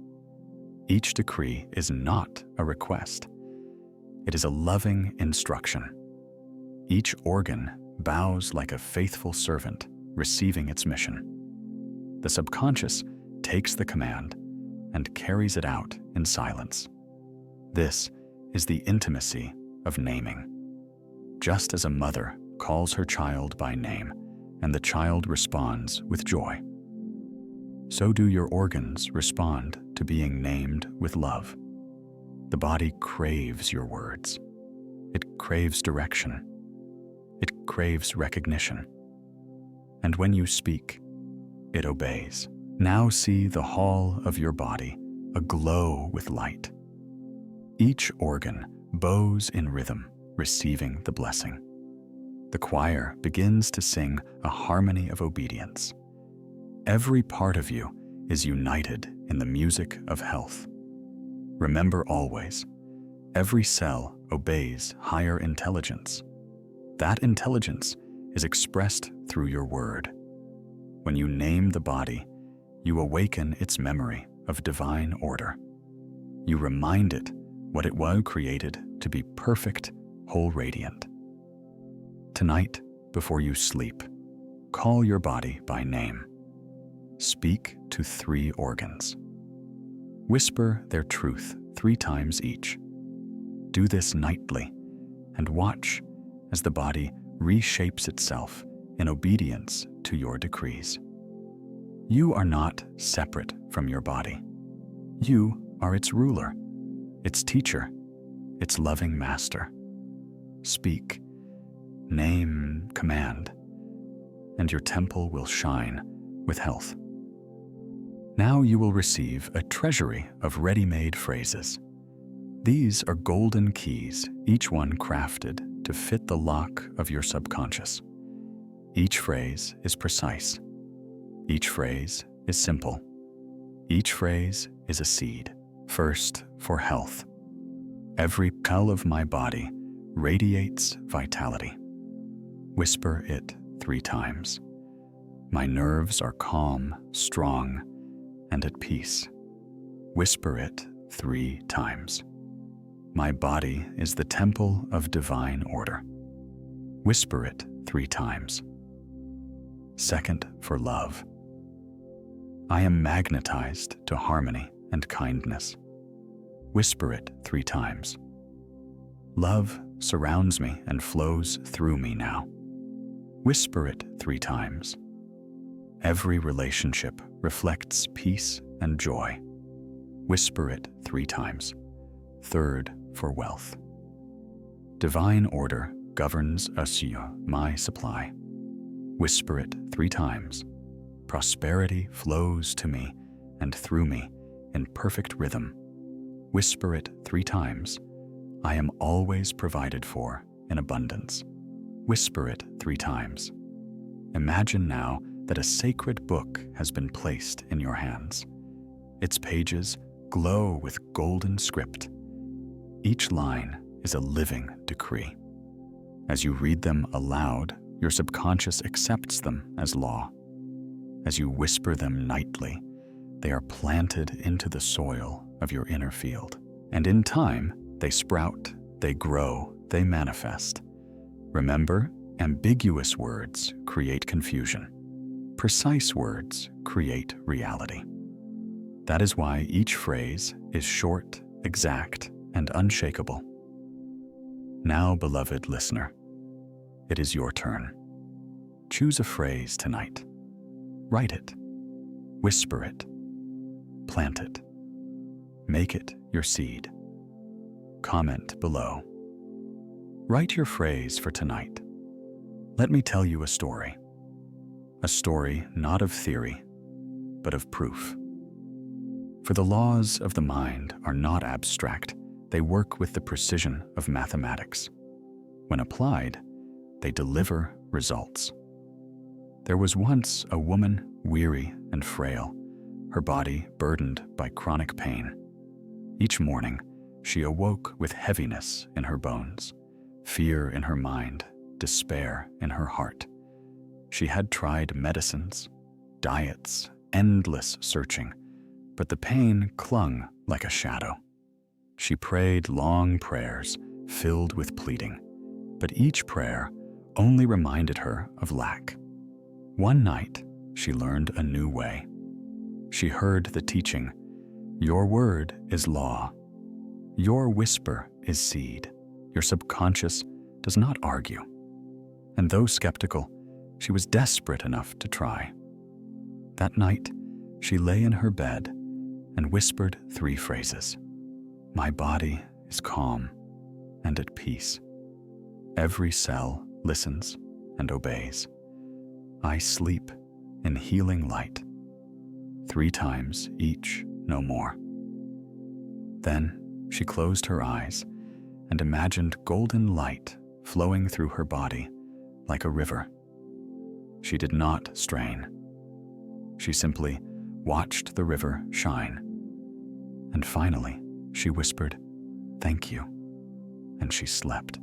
Each decree is not a request. It is a loving instruction. Each organ bows like a faithful servant receiving its mission. The subconscious takes the command and carries it out in silence. This is the intimacy of naming. Just as a mother calls her child by name and the child responds with joy, so do your organs respond to being named with love. The body craves your words. It craves direction. It craves recognition. And when you speak, it obeys. Now see the hall of your body aglow with light. Each organ bows in rhythm, receiving the blessing. The choir begins to sing a harmony of obedience. Every part of you is united in the music of health. Remember always, every cell obeys higher intelligence. That intelligence is expressed through your word. When you name the body, you awaken its memory of divine order. You remind it what it was created to be perfect, whole radiant. Tonight, before you sleep, call your body by name. Speak to 3 organs. Whisper their truth 3 times each. Do this nightly and watch as the body reshapes itself in obedience to your decrees. You are not separate from your body. You are its ruler, its teacher, its loving master. Speak, name, command, and your temple will shine with health. Now you will receive a treasury of ready-made phrases. These are golden keys, each one crafted to fit the lock of your subconscious. Each phrase is precise. Each phrase is simple. Each phrase is a seed. First, for health. Every cell of my body radiates vitality. Whisper it 3 times. My nerves are calm, strong, and at peace. Whisper it 3 times. My body is the temple of divine order. Whisper it 3 times. Second, for love. I am magnetized to harmony and kindness. Whisper it 3 times. Love surrounds me and flows through me now. Whisper it 3 times. Every relationship reflects peace and joy. Whisper it 3 times. Third, for wealth. Divine order governs us, my supply. Whisper it 3 times. Prosperity flows to me and through me in perfect rhythm. Whisper it 3 times. I am always provided for in abundance. Whisper it 3 times. Imagine now that a sacred book has been placed in your hands. Its pages glow with golden script. Each line is a living decree. As you read them aloud, your subconscious accepts them as law. As you whisper them nightly, they are planted into the soil of your inner field. And in time, they sprout, they grow, they manifest. Remember, ambiguous words create confusion. Precise words create reality. That is why each phrase is short, exact, and unshakable. Now, beloved listener, it is your turn. Choose a phrase tonight. Write it. Whisper it. Plant it. Make it your seed. Comment below. Write your phrase for tonight. Let me tell you a story. A story not of theory, but of proof. For the laws of the mind are not abstract, They work with the precision of mathematics. When applied, they deliver results. There was once a woman weary and frail, her body burdened by chronic pain. Each morning, she awoke with heaviness in her bones, fear in her mind, despair in her heart. She had tried medicines, diets, endless searching, but the pain clung like a shadow. She prayed long prayers filled with pleading, but each prayer only reminded her of lack. One night, she learned a new way. She heard the teaching, "Your word is law. Your whisper is seed. Your subconscious does not argue." And though skeptical, she was desperate enough to try. That night, she lay in her bed and whispered 3 phrases. "My body is calm and at peace. Every cell listens and obeys. I sleep in healing light. 3 times each, no more." Then she closed her eyes and imagined golden light flowing through her body like a river. She did not strain. She simply watched the river shine. And finally, she whispered, "Thank you," and she slept.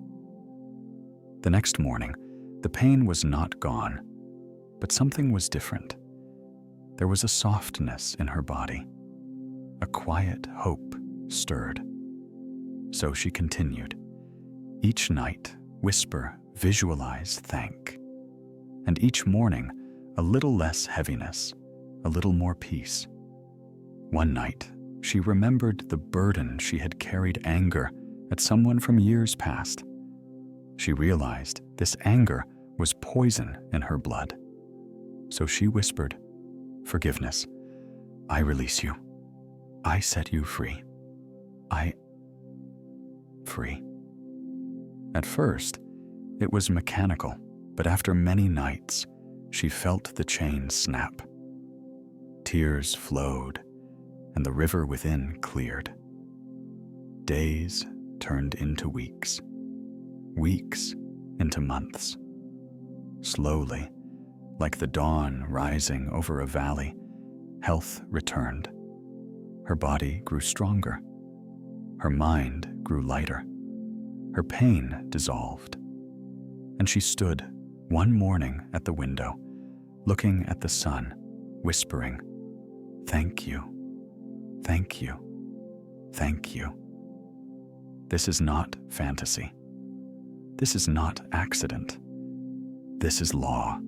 The next morning, the pain was not gone, but something was different. There was a softness in her body. A quiet hope stirred. So she continued. Each night, whisper, visualize, thank. And each morning, a little less heaviness, a little more peace. One night, she remembered the burden she had carried anger at someone from years past. She realized this anger was poison in her blood. So she whispered, "Forgiveness. I release you. I set you free. Free." At first, it was mechanical, but after many nights, she felt the chain snap. Tears flowed, and the river within cleared. Days turned into weeks, weeks into months. Slowly, like the dawn rising over a valley, health returned. Her body grew stronger. Her mind grew lighter. Her pain dissolved. And she stood one morning at the window, looking at the sun, whispering, "Thank you, thank you, thank you." This is not fantasy. This is not accident. This is law.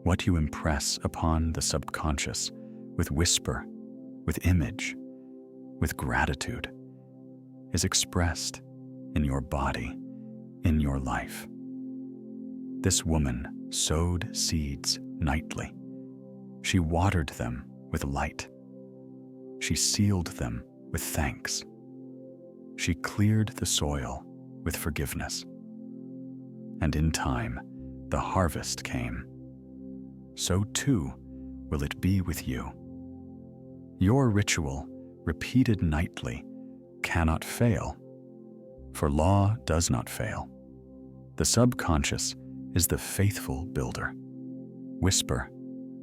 What you impress upon the subconscious with whisper, with image, with gratitude, is expressed in your body, in your life. This woman sowed seeds nightly. She watered them with light. She sealed them with thanks. She cleared the soil with forgiveness. And in time, the harvest came. So too will it be with you. Your ritual, repeated nightly, cannot fail, for law does not fail. The subconscious is the faithful builder. Whisper,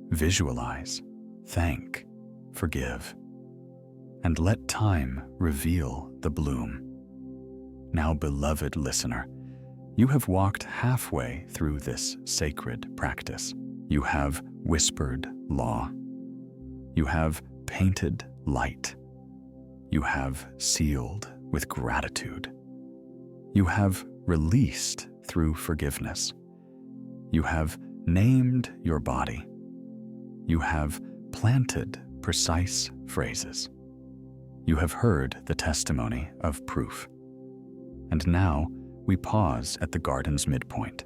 visualize, thank, forgive, and let time reveal the bloom. Now, beloved listener, you have walked halfway through this sacred practice. You have whispered law. You have painted light. You have sealed with gratitude. You have released through forgiveness. You have named your body. You have planted precise phrases. You have heard the testimony of proof. And now we pause at the garden's midpoint.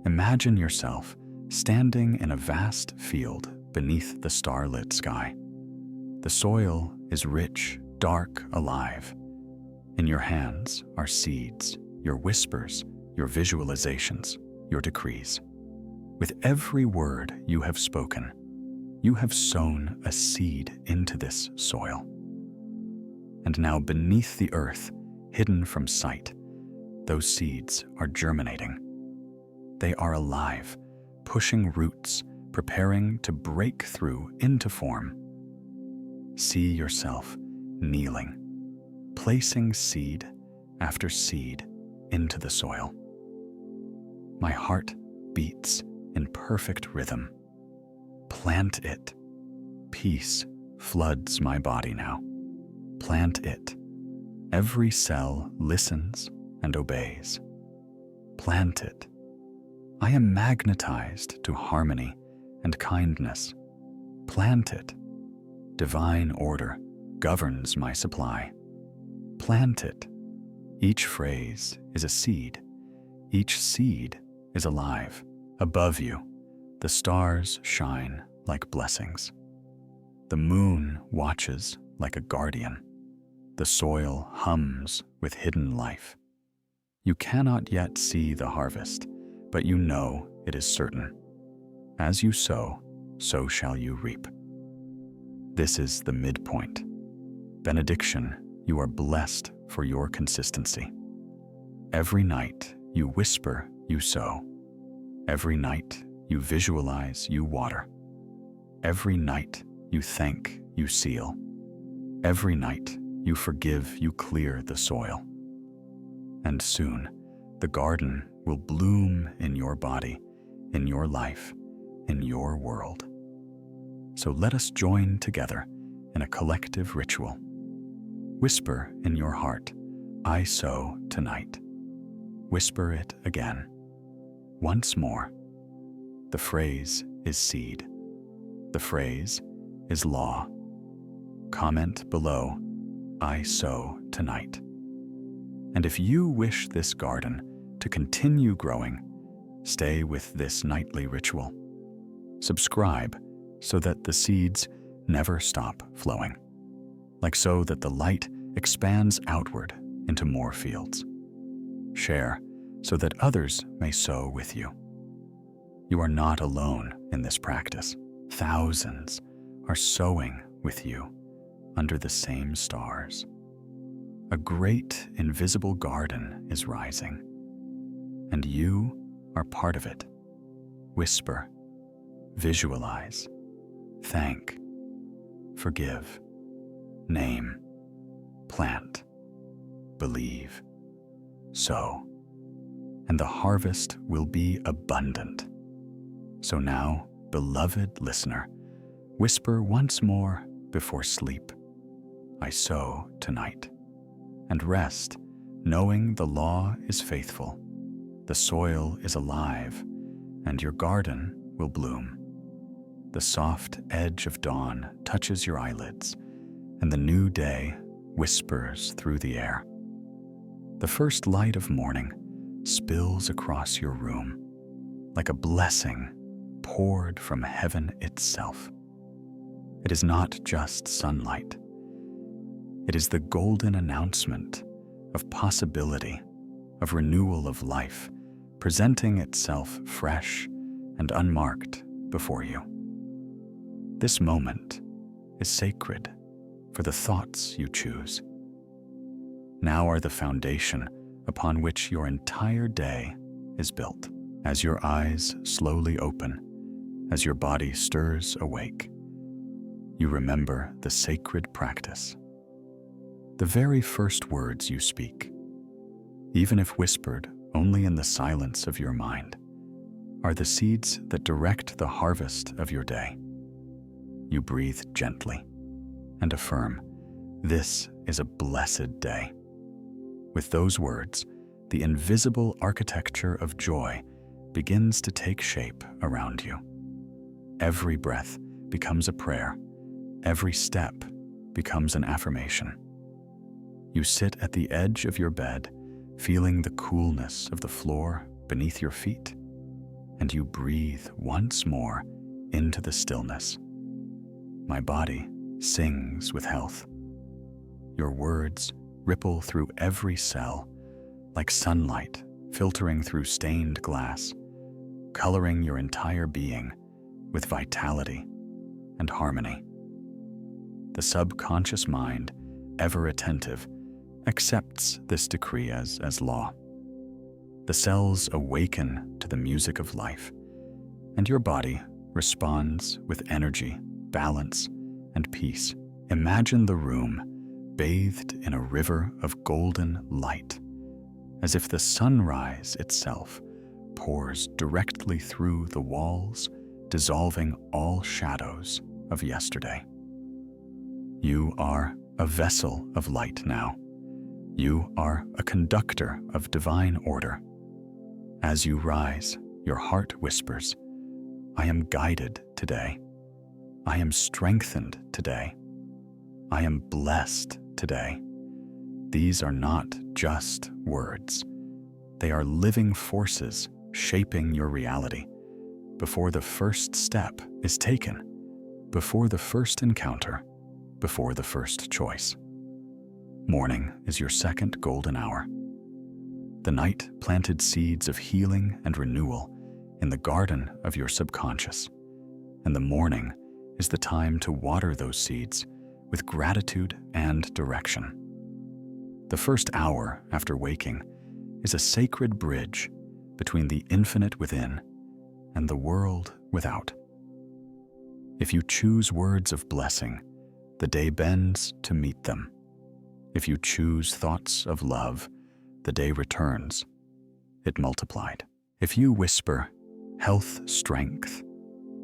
Imagine yourself standing in a vast field beneath the starlit sky. The soil is rich, dark, alive. In your hands are seeds, your whispers, your visualizations, your decrees. With every word you have spoken, you have sown a seed into this soil. And now beneath the earth, hidden from sight, those seeds are germinating. They are alive, pushing roots, preparing to break through into form. See yourself kneeling, placing seed after seed into the soil. My heart beats in perfect rhythm. Plant it. Peace floods my body now. Plant it. Every cell listens and obeys. Plant it. I am magnetized to harmony and kindness. Plant it. Divine order governs my supply. Plant it. Each phrase is a seed. Each seed is alive. Above you, the stars shine like blessings. The moon watches like a guardian. The soil hums with hidden life. You cannot yet see the harvest, but you know it is certain. As you sow, so shall you reap. This is the midpoint. Benediction, you are blessed for your consistency. Every night you whisper, you sow. Every night you visualize, you water. Every night you thank, you seal. Every night you forgive, you clear the soil. And soon the garden will bloom in your body, in your life, in your world. So let us join together in a collective ritual. Whisper in your heart, I sow tonight. Whisper it again. Once more. The phrase is seed. The phrase is law. Comment below, I sow tonight. And if you wish this garden to continue growing, stay with this nightly ritual. Subscribe so that the seeds never stop flowing, like so that the light expands outward into more fields. Share so that others may sow with you. You are not alone in this practice. Thousands are sowing with you under the same stars. A great invisible garden is rising, and you are part of it. Whisper, visualize, thank, forgive, name, plant, believe, sow, and the harvest will be abundant. So now, beloved listener, whisper once more before sleep, I sow tonight, and rest, knowing the law is faithful, the soil is alive, and your garden will bloom. The soft edge of dawn touches your eyelids, and the new day whispers through the air. The first light of morning spills across your room like a blessing poured from heaven itself. It is not just sunlight. It is the golden announcement of possibility, of renewal of life, presenting itself fresh and unmarked before you. This moment is sacred for the thoughts you choose. Now are the foundation upon which your entire day is built. As your eyes slowly open, as your body stirs awake, you remember the sacred practice. The very first words you speak, even if whispered only in the silence of your mind, are the seeds that direct the harvest of your day. You breathe gently and affirm, this is a blessed day. With those words, the invisible architecture of joy begins to take shape around you. Every breath becomes a prayer. Every step becomes an affirmation. You sit at the edge of your bed, feeling the coolness of the floor beneath your feet, and you breathe once more into the stillness. My body sings with health. Your words ripple through every cell, like sunlight filtering through stained glass, coloring your entire being with vitality and harmony. The subconscious mind ever attentive, accepts this decree as law. The cells awaken to the music of life, and your body responds with energy, balance, and peace. Imagine the room bathed in a river of golden light, as if the sunrise itself pours directly through the walls, dissolving all shadows of yesterday. You are a vessel of light now. You are a conductor of divine order. As you rise, your heart whispers, "I am guided today. I am strengthened today. I am blessed today." These are not just words. They are living forces shaping your reality before the first step is taken, before the first encounter, before the first choice. Morning is your second golden hour. The night planted seeds of healing and renewal in the garden of your subconscious, and the morning is the time to water those seeds with gratitude and direction. The first hour after waking is a sacred bridge between the infinite within and the world without. If you choose words of blessing, the day bends to meet them. If you choose thoughts of love, the day returns, it multiplied. If you whisper health, strength,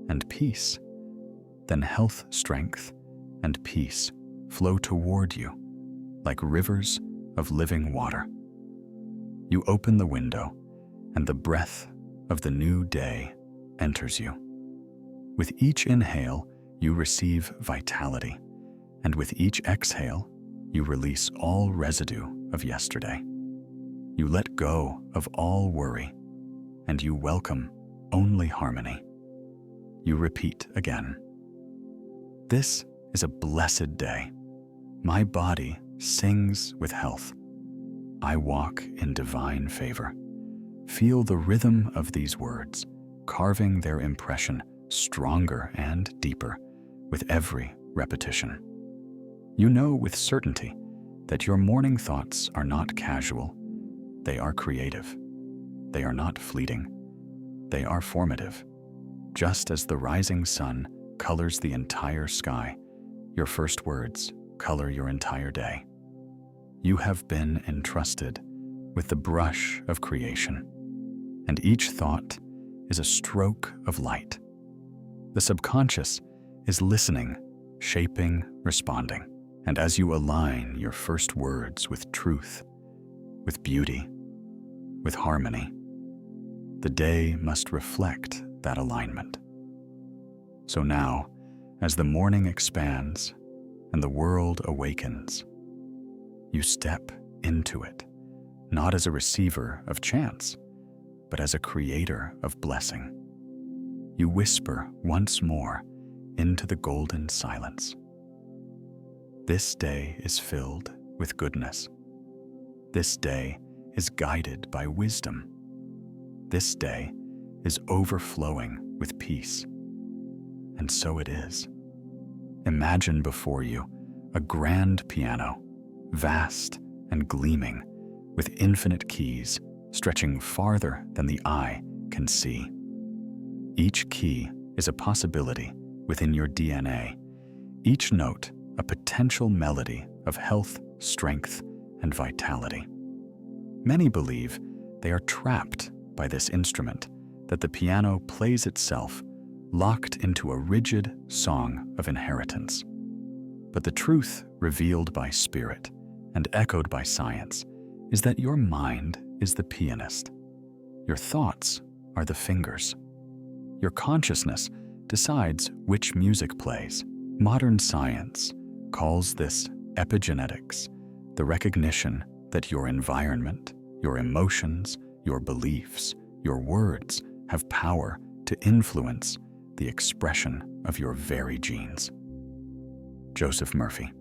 and peace, then health, strength, and peace flow toward you like rivers of living water. You open the window, and the breath of the new day enters you. With each inhale, you receive vitality, and with each exhale, you release all residue of yesterday. You let go of all worry, and you welcome only harmony. You repeat again. This is a blessed day. My body sings with health. I walk in divine favor. Feel the rhythm of these words, carving their impression stronger and deeper with every repetition. You know with certainty that your morning thoughts are not casual. They are creative. They are not fleeting. They are formative. Just as the rising sun colors the entire sky, your first words color your entire day. You have been entrusted with the brush of creation, and each thought is a stroke of light. The subconscious is listening, shaping, responding. And as you align your first words with truth, with beauty, with harmony, the day must reflect that alignment. So now, as the morning expands and the world awakens, you step into it, not as a receiver of chance, but as a creator of blessing. You whisper once more into the golden silence. This day is filled with goodness. This day is guided by wisdom. This day is overflowing with peace. And so it is. Imagine before you a grand piano, vast and gleaming, with infinite keys stretching farther than the eye can see. Each key is a possibility within your DNA, each note a potential melody of health, strength, and vitality. Many believe they are trapped by this instrument, that the piano plays itself, locked into a rigid song of inheritance. But the truth revealed by spirit and echoed by science is that your mind is the pianist. Your thoughts are the fingers. Your consciousness decides which music plays. Modern science calls this epigenetics, the recognition that your environment, your emotions, your beliefs, your words have power to influence the expression of your very genes. Joseph Murphy,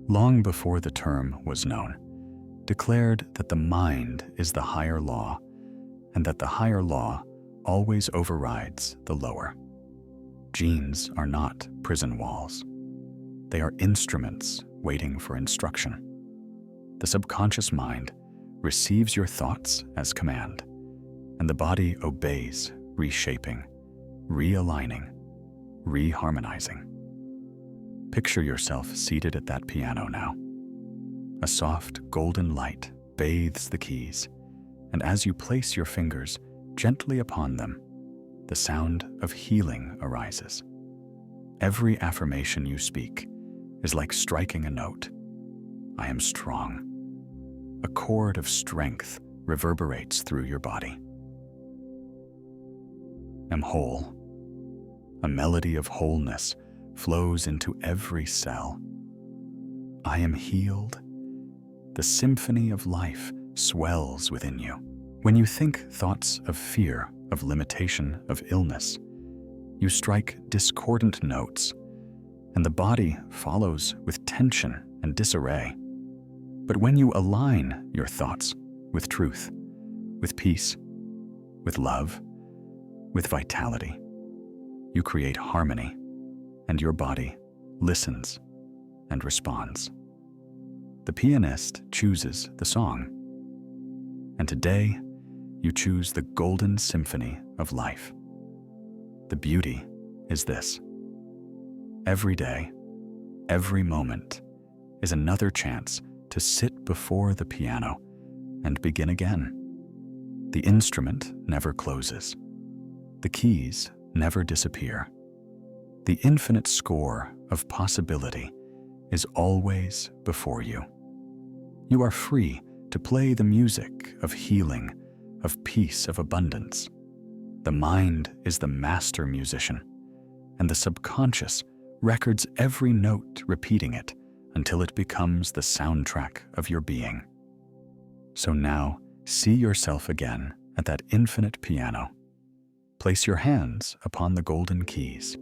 long before the term was known, declared that the mind is the higher law and that the higher law always overrides the lower. Genes are not prison walls. They are instruments waiting for instruction. The subconscious mind receives your thoughts as command, and the body obeys, reshaping, realigning, reharmonizing. Picture yourself seated at that piano now. A soft golden light bathes the keys, and as you place your fingers gently upon them, the sound of healing arises. Every affirmation you speak is like striking a note. I am strong. A chord of strength reverberates through your body. Am whole. A melody of wholeness flows into every cell. I am healed. The symphony of life swells within you. When you think thoughts of fear, of limitation, of illness, you strike discordant notes, and the body follows with tension and disarray. But when you align your thoughts with truth, with peace, with love, with vitality, you create harmony, and your body listens and responds. The pianist chooses the song, and today you choose the golden symphony of life. The beauty is this: every day, every moment is another chance to sit before the piano and begin again. The instrument never closes. The keys never disappear. The infinite score of possibility is always before you. You are free to play the music of healing, of peace, of abundance. The mind is the master musician, and the subconscious records every note, repeating it until it becomes the soundtrack of your being. So now, see yourself again at that infinite piano. Place your hands upon the golden keys.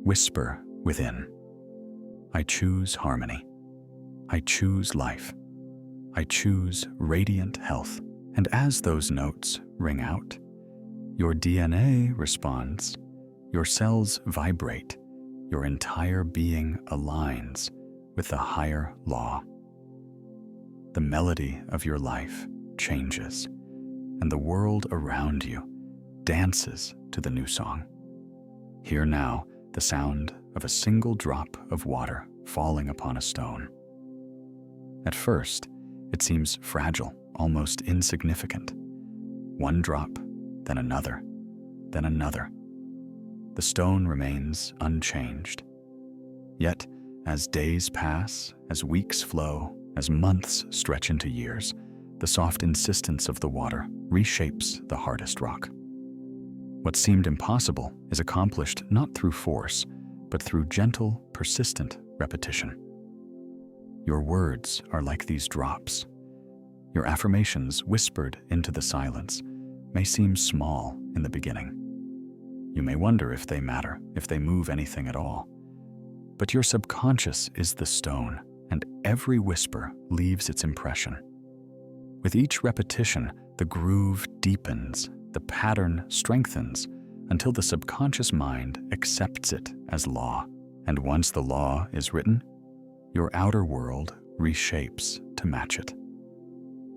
Whisper within, I choose harmony. I choose life. I choose radiant health. And as those notes ring out, your DNA responds, your cells vibrate, your entire being aligns with the higher law. The melody of your life changes, and the world around you dances to the new song. Hear now the sound of a single drop of water falling upon a stone. At first, it seems fragile, almost insignificant. One drop, then another, then another. The stone remains unchanged. Yet, as days pass, as weeks flow, as months stretch into years, the soft insistence of the water reshapes the hardest rock. What seemed impossible is accomplished not through force, but through gentle, persistent repetition. Your words are like these drops. Your affirmations whispered into the silence may seem small in the beginning. You may wonder if they matter, if they move anything at all. But your subconscious is the stone, and every whisper leaves its impression. With each repetition, the groove deepens, the pattern strengthens, until the subconscious mind accepts it as law. And once the law is written, your outer world reshapes to match it.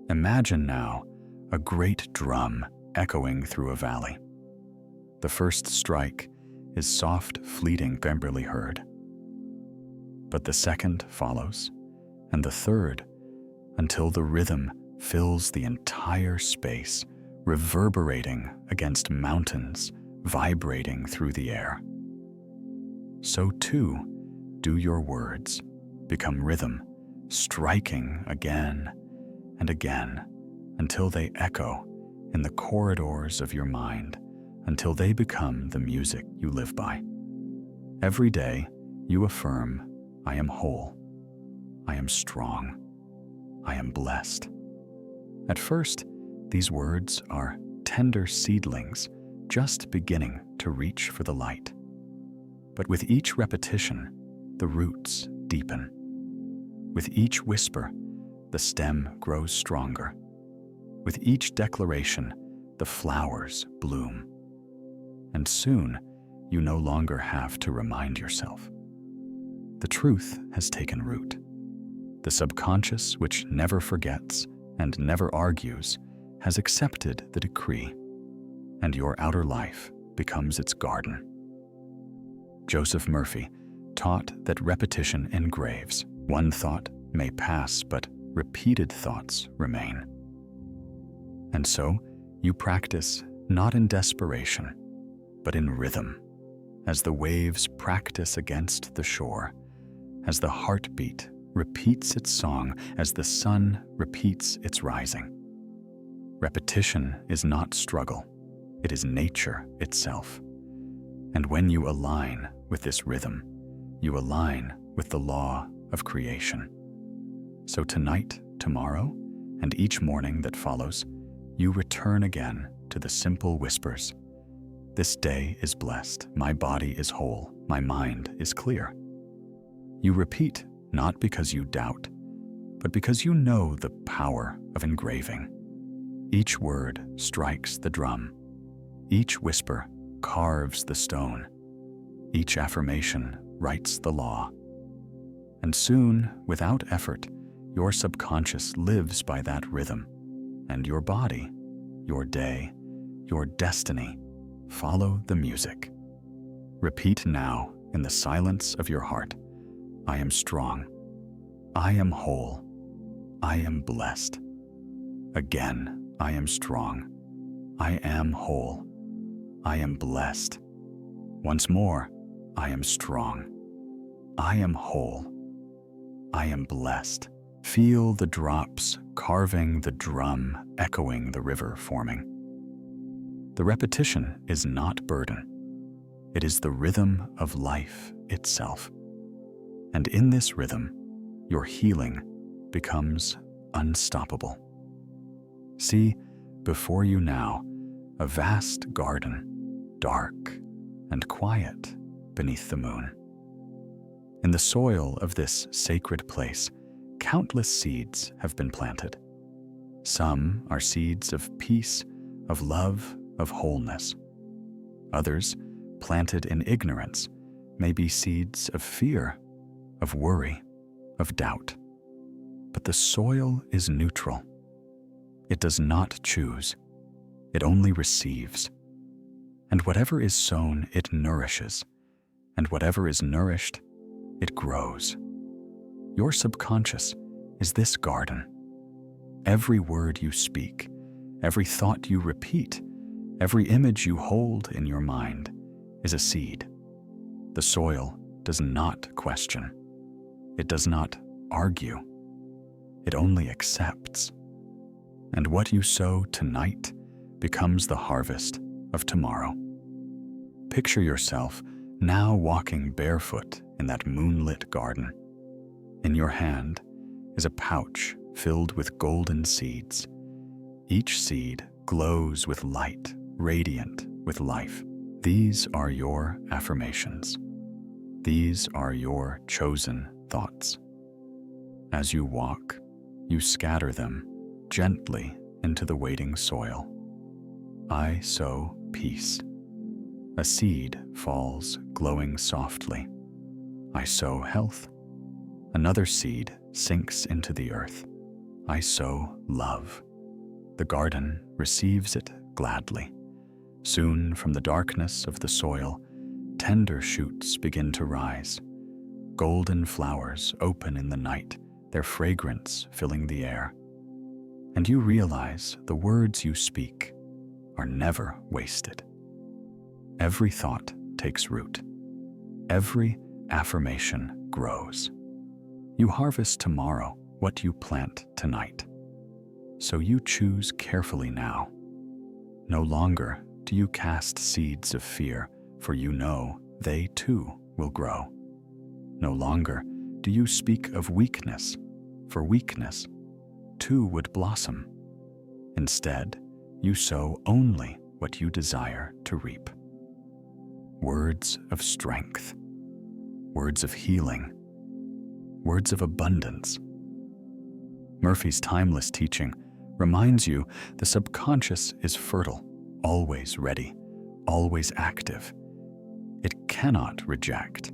Imagine now a great drum echoing through a valley. The first strike is soft, fleeting, barely heard. But the second follows, and the third, until the rhythm fills the entire space, reverberating against mountains, vibrating through the air. So too do your words become rhythm, striking again and again until they echo in the corridors of your mind, until they become the music you live by. Every day you affirm, I am whole, I am strong, I am blessed. At first, these words are tender seedlings just beginning to reach for the light. But with each repetition, the roots deepen. With each whisper, the stem grows stronger. With each declaration, the flowers bloom. And soon, you no longer have to remind yourself. The truth has taken root. The subconscious, which never forgets and never argues, has accepted the decree, and your outer life becomes its garden. Joseph Murphy taught that repetition engraves. One thought may pass, but repeated thoughts remain. And so, you practice not in desperation, but in rhythm, as the waves practice against the shore, as the heartbeat repeats its song, as the sun repeats its rising. Repetition is not struggle, it is nature itself. And when you align with this rhythm, you align with the law of creation. So tonight, tomorrow, and each morning that follows, you return again to the simple whispers. This day is blessed, my body is whole, my mind is clear. You repeat not because you doubt, but because you know the power of engraving. Each word strikes the drum. Each whisper carves the stone. Each affirmation writes the law. And soon, without effort, your subconscious lives by that rhythm, and your body, your day, your destiny follow the music. Repeat now in the silence of your heart, I am strong, I am whole, I am blessed. Again, I am strong, I am whole, I am blessed. Once more, I am strong, I am whole, I am blessed. Feel the drops carving the drum, echoing the river forming. The repetition is not burden. It is the rhythm of life itself. And in this rhythm, your healing becomes unstoppable. See before you now a vast garden, dark and quiet beneath the moon. In the soil of this sacred place, countless seeds have been planted. Some are seeds of peace, of love, of wholeness. Others, planted in ignorance, may be seeds of fear, of worry, of doubt. But the soil is neutral. It does not choose. It only receives. And whatever is sown, it nourishes. And whatever is nourished, it grows. Your subconscious is this garden. Every word you speak, every thought you repeat, every image you hold in your mind is a seed. The soil does not question. It does not argue. It only accepts. And what you sow tonight becomes the harvest of tomorrow. Picture yourself now walking barefoot in that moonlit garden. In your hand is a pouch filled with golden seeds. Each seed glows with light, radiant with life. These are your affirmations. These are your chosen thoughts. As you walk, you scatter them gently into the waiting soil. I sow peace. A seed falls glowing softly. I sow health. Another seed sinks into the earth. I sow love. The garden receives it gladly. Soon from the darkness of the soil, tender shoots begin to rise. Golden flowers open in the night, their fragrance filling the air. And you realize the words you speak are never wasted. Every thought takes root. Every affirmation grows. You harvest tomorrow what you plant tonight. So you choose carefully now. No longer do you cast seeds of fear, for you know they too will grow. No longer do you speak of weakness, for weakness too would blossom. Instead, you sow only what you desire to reap. Words of strength, words of healing, words of abundance. Murphy's timeless teaching reminds you the subconscious is fertile, always ready, always active. It cannot reject.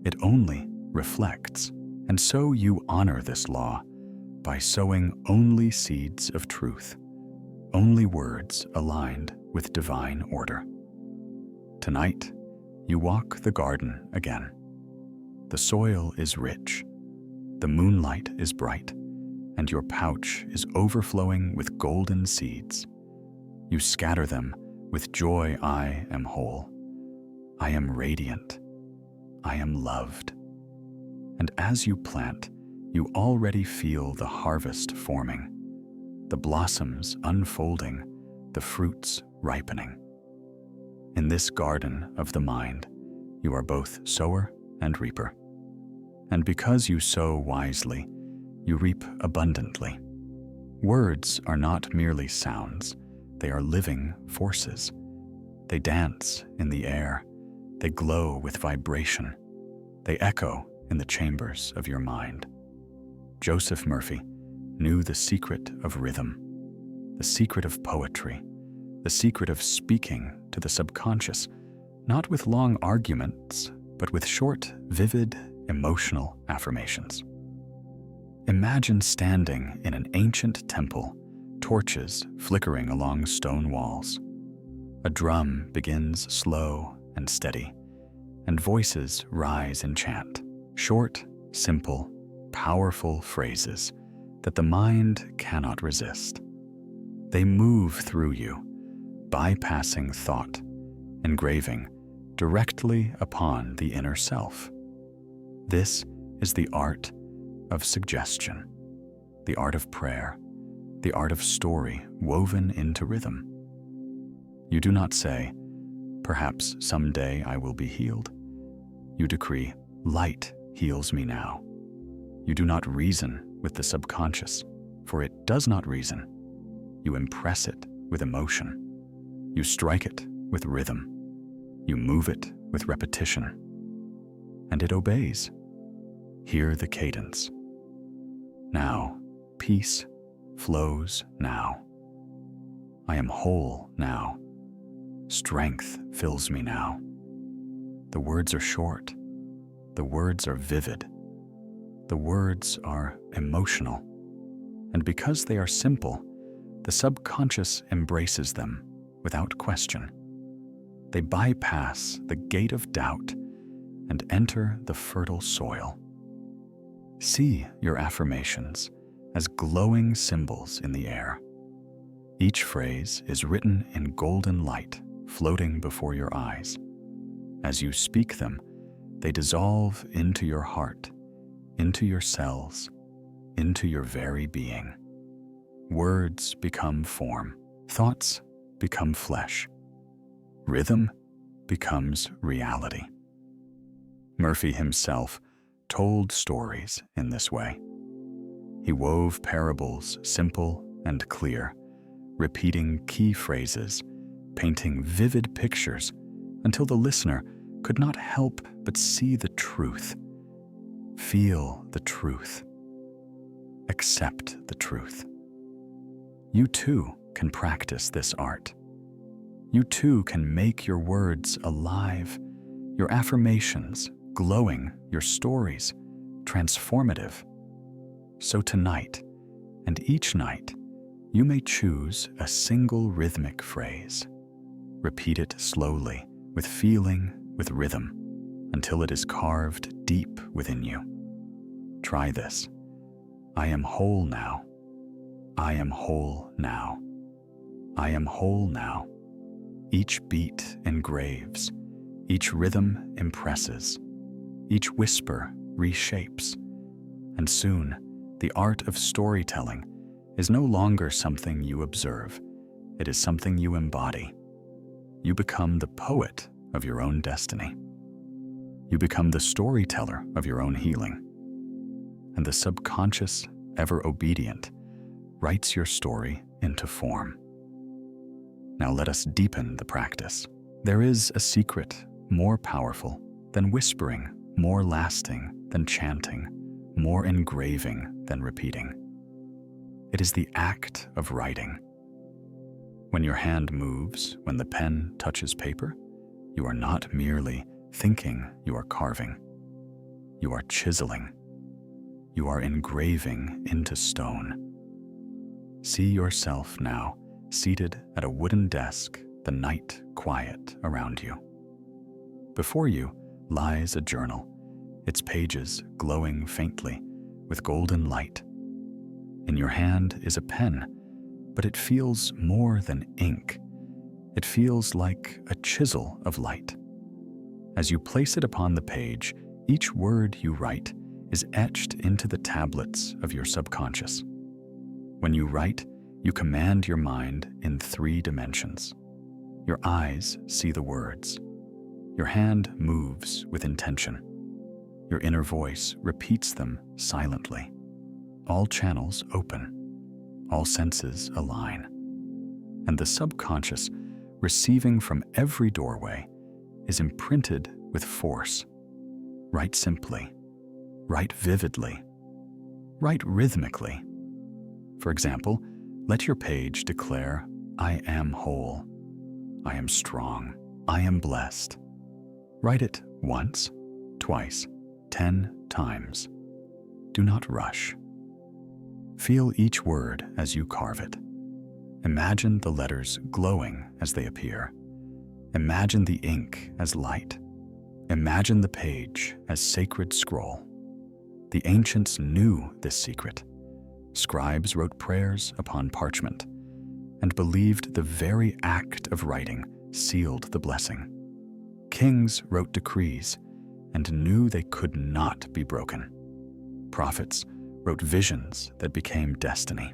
It only reflects. And so you honor this law by sowing only seeds of truth, only words aligned with divine order. Tonight, you walk the garden again. The soil is rich, the moonlight is bright, and your pouch is overflowing with golden seeds. You scatter them with joy. I am whole. I am radiant. I am loved. And as you plant, you already feel the harvest forming, the blossoms unfolding, the fruits ripening. In this garden of the mind, you are both sower and reaper. And because you sow wisely, you reap abundantly. Words are not merely sounds, they are living forces. They dance in the air, they glow with vibration, they echo in the chambers of your mind. Joseph Murphy knew the secret of rhythm, the secret of poetry, the secret of speaking to the subconscious, not with long arguments, but with short, vivid, emotional affirmations. Imagine standing in an ancient temple, torches flickering along stone walls. A drum begins slow and steady, and voices rise in chant. Short, simple, powerful phrases that the mind cannot resist. They move through you, bypassing thought, engraving directly upon the inner self. This is the art of suggestion, the art of prayer, the art of story woven into rhythm. You do not say, "Perhaps someday I will be healed." You decree, "Light heals me now." You do not reason with the subconscious, for it does not reason. You impress it with emotion. You strike it with rhythm. You move it with repetition. And it obeys. Hear the cadence. Now, peace flows now. I am whole now. Strength fills me now. The words are short. The words are vivid. The words are emotional. And because they are simple, the subconscious embraces them without question. They bypass the gate of doubt and enter the fertile soil. See your affirmations as glowing symbols in the air. Each phrase is written in golden light floating before your eyes. As you speak them, they dissolve into your heart, into your cells, into your very being. Words become form, thoughts become flesh, rhythm becomes reality. Murphy himself told stories in this way. He wove parables simple and clear, repeating key phrases, painting vivid pictures until the listener could not help but see the truth, feel the truth, accept the truth. You too can practice this art. You too can make your words alive, your affirmations glowing, your stories transformative. So tonight, and each night, you may choose a single rhythmic phrase. Repeat it slowly, with feeling, with rhythm, until it is carved deep within you. Try this. I am whole now. I am whole now. I am whole now. Each beat engraves, each rhythm impresses, each whisper reshapes, and soon the art of storytelling is no longer something you observe, it is something you embody. You become the poet of your own destiny. You become the storyteller of your own healing. And the subconscious, ever obedient, writes your story into form. Now let us deepen the practice. There is a secret more powerful than whispering, more lasting than chanting, more engraving than repeating. It is the act of writing. When your hand moves, when the pen touches paper, you are not merely thinking, you are carving. You are chiseling. you are engraving into stone. See yourself now, seated at a wooden desk, the night quiet around you. Before you lies a journal, its pages glowing faintly with golden light. In your hand is a pen, but it feels more than ink. It feels like a chisel of light. As you place it upon the page, each word you write is etched into the tablets of your subconscious. When you write, you command your mind in 3 dimensions. Your eyes see the words. Your hand moves with intention. Your inner voice repeats them silently. All channels open. All senses align. And the subconscious, receiving from every doorway, is imprinted with force. Write simply. Write vividly. Write rhythmically. For example, let your page declare, I am whole. I am strong. I am blessed. Write it once, twice, 10 times. Do not rush. Feel each word as you carve it. Imagine the letters glowing as they appear. Imagine the ink as light. Imagine the page as sacred scroll. The ancients knew this secret. Scribes wrote prayers upon parchment and believed the very act of writing sealed the blessing. Kings wrote decrees and knew they could not be broken. Prophets wrote visions that became destiny.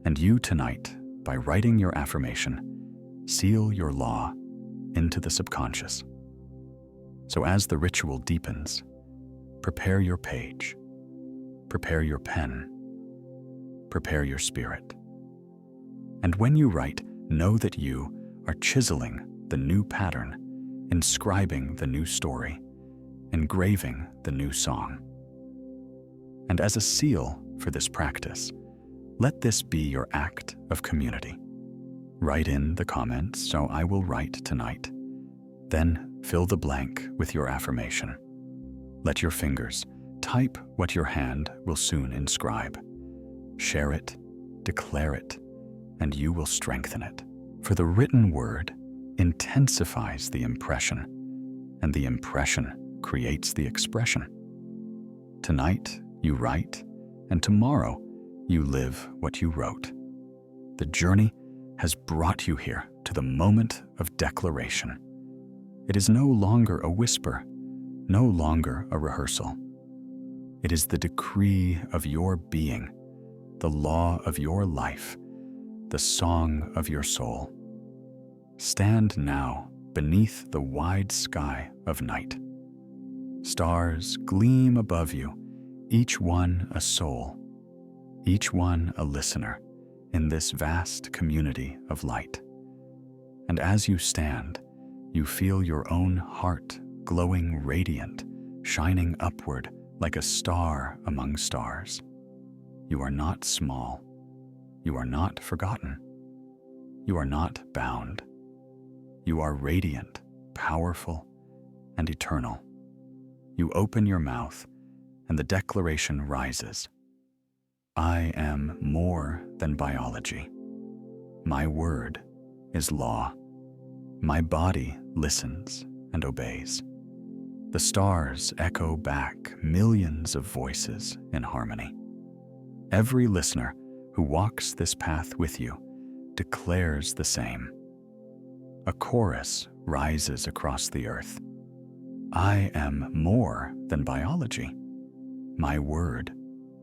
And you tonight, by writing your affirmation, seal your law into the subconscious. So as the ritual deepens, prepare your page, prepare your pen, prepare your spirit. And when you write, know that you are chiseling the new pattern, inscribing the new story, engraving the new song. And as a seal for this practice, let this be your act of community. Write in the comments, so I will write tonight. Then fill the blank with your affirmation. Let your fingers type what your hand will soon inscribe. Share it, declare it, and you will strengthen it. For the written word intensifies the impression, and the impression creates the expression. Tonight, you write, and tomorrow, you live what you wrote. The journey has brought you here to the moment of declaration. It is no longer a whisper, no longer a rehearsal. It is the decree of your being, the law of your life, the song of your soul. Stand now beneath the wide sky of night. Stars gleam above you, each one a soul, each one a listener in this vast community of light. And as you stand, you feel your own heart glowing radiant, shining upward like a star among stars. You are not small. You are not forgotten. You are not bound. You are radiant, powerful, and eternal. You open your mouth, and the declaration rises. I am more than biology. My word is law. My body listens and obeys. The stars echo back millions of voices in harmony. Every listener who walks this path with you declares the same. A chorus rises across the earth. I am more than biology. My word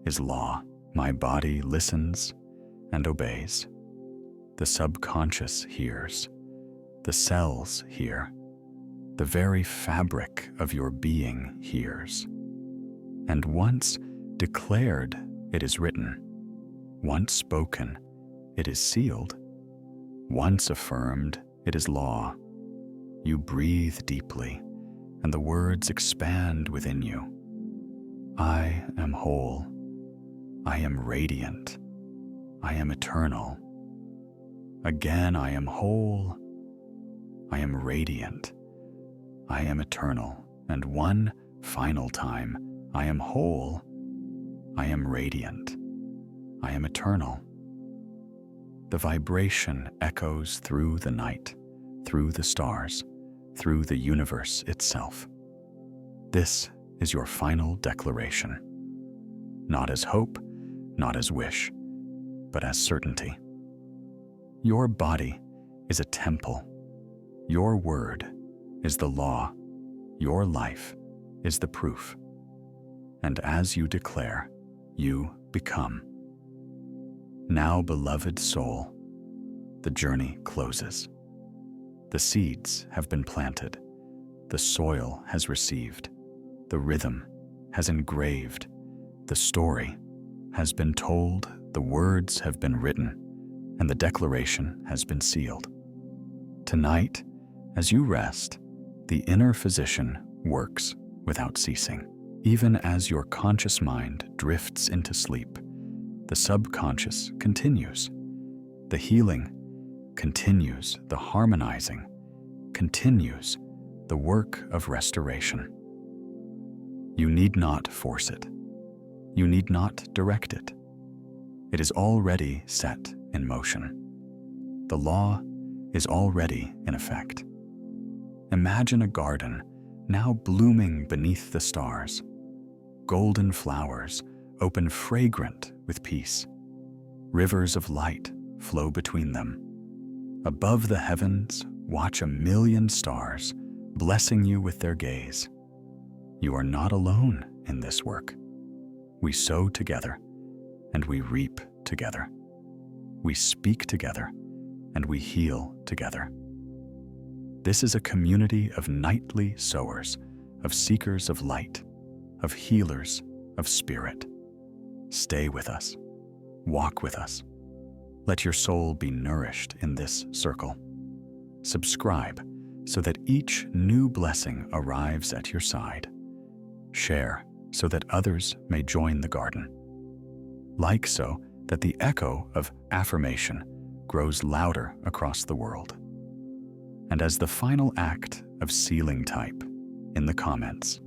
is law. My body listens and obeys. The subconscious hears. The cells hear. The very fabric of your being hears. And once declared, it is written. Once spoken, it is sealed. Once affirmed, it is law. You breathe deeply, and the words expand within you. I am whole. I am radiant. I am eternal. Again, I am whole. I am radiant. I am eternal. And one final time, I am whole. I am radiant. I am eternal. The vibration echoes through the night, through the stars, through the universe itself. This is your final declaration. Not as hope, not as wish, but as certainty. Your body is a temple. Your word is the law. Your life is the proof. And as you declare, you become. Now, beloved soul, the journey closes. The seeds have been planted. The soil has received. The rhythm has engraved. The story has been told. The words have been written. And the declaration has been sealed. Tonight, as you rest, the inner physician works without ceasing. Even as your conscious mind drifts into sleep, the subconscious continues. The healing continues. The harmonizing continues. The work of restoration. You need not force it. You need not direct it. It is already set in motion. The law is already in effect. Imagine a garden now blooming beneath the stars. Golden flowers open fragrant with peace. Rivers of light flow between them. Above the heavens watch 1,000,000 stars, blessing you with their gaze. You are not alone in this work. We sow together, and we reap together. We speak together, and we heal together. This is a community of nightly sowers, of seekers of light, of healers of spirit. Stay with us. Walk with us. Let your soul be nourished in this circle. Subscribe so that each new blessing arrives at your side. Share so that others may join the garden. Like so that the echo of affirmation grows louder across the world. And as the final act of sealing, type in the comments,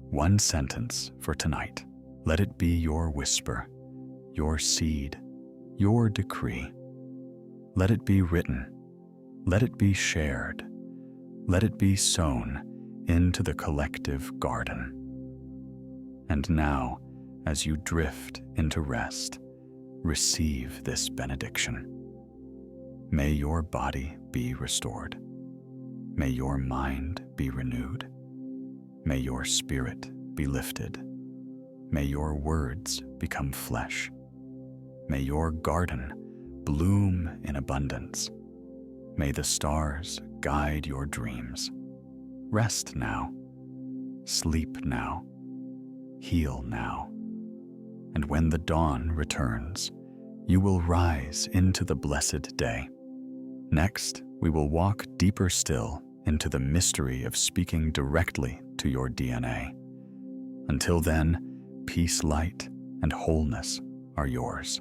one sentence for tonight. Let it be your whisper, your seed, your decree. Let it be written. Let it be shared. Let it be sown into the collective garden. And now, as you drift into rest, receive this benediction. May your body be restored. May your mind be renewed. May your spirit be lifted. May your words become flesh. May your garden bloom in abundance. May the stars guide your dreams. Rest now. Sleep now. Heal now. And when the dawn returns, you will rise into the blessed day. Next, we will walk deeper still into the mystery of speaking directly to your DNA. Until then, peace, light, and wholeness are yours.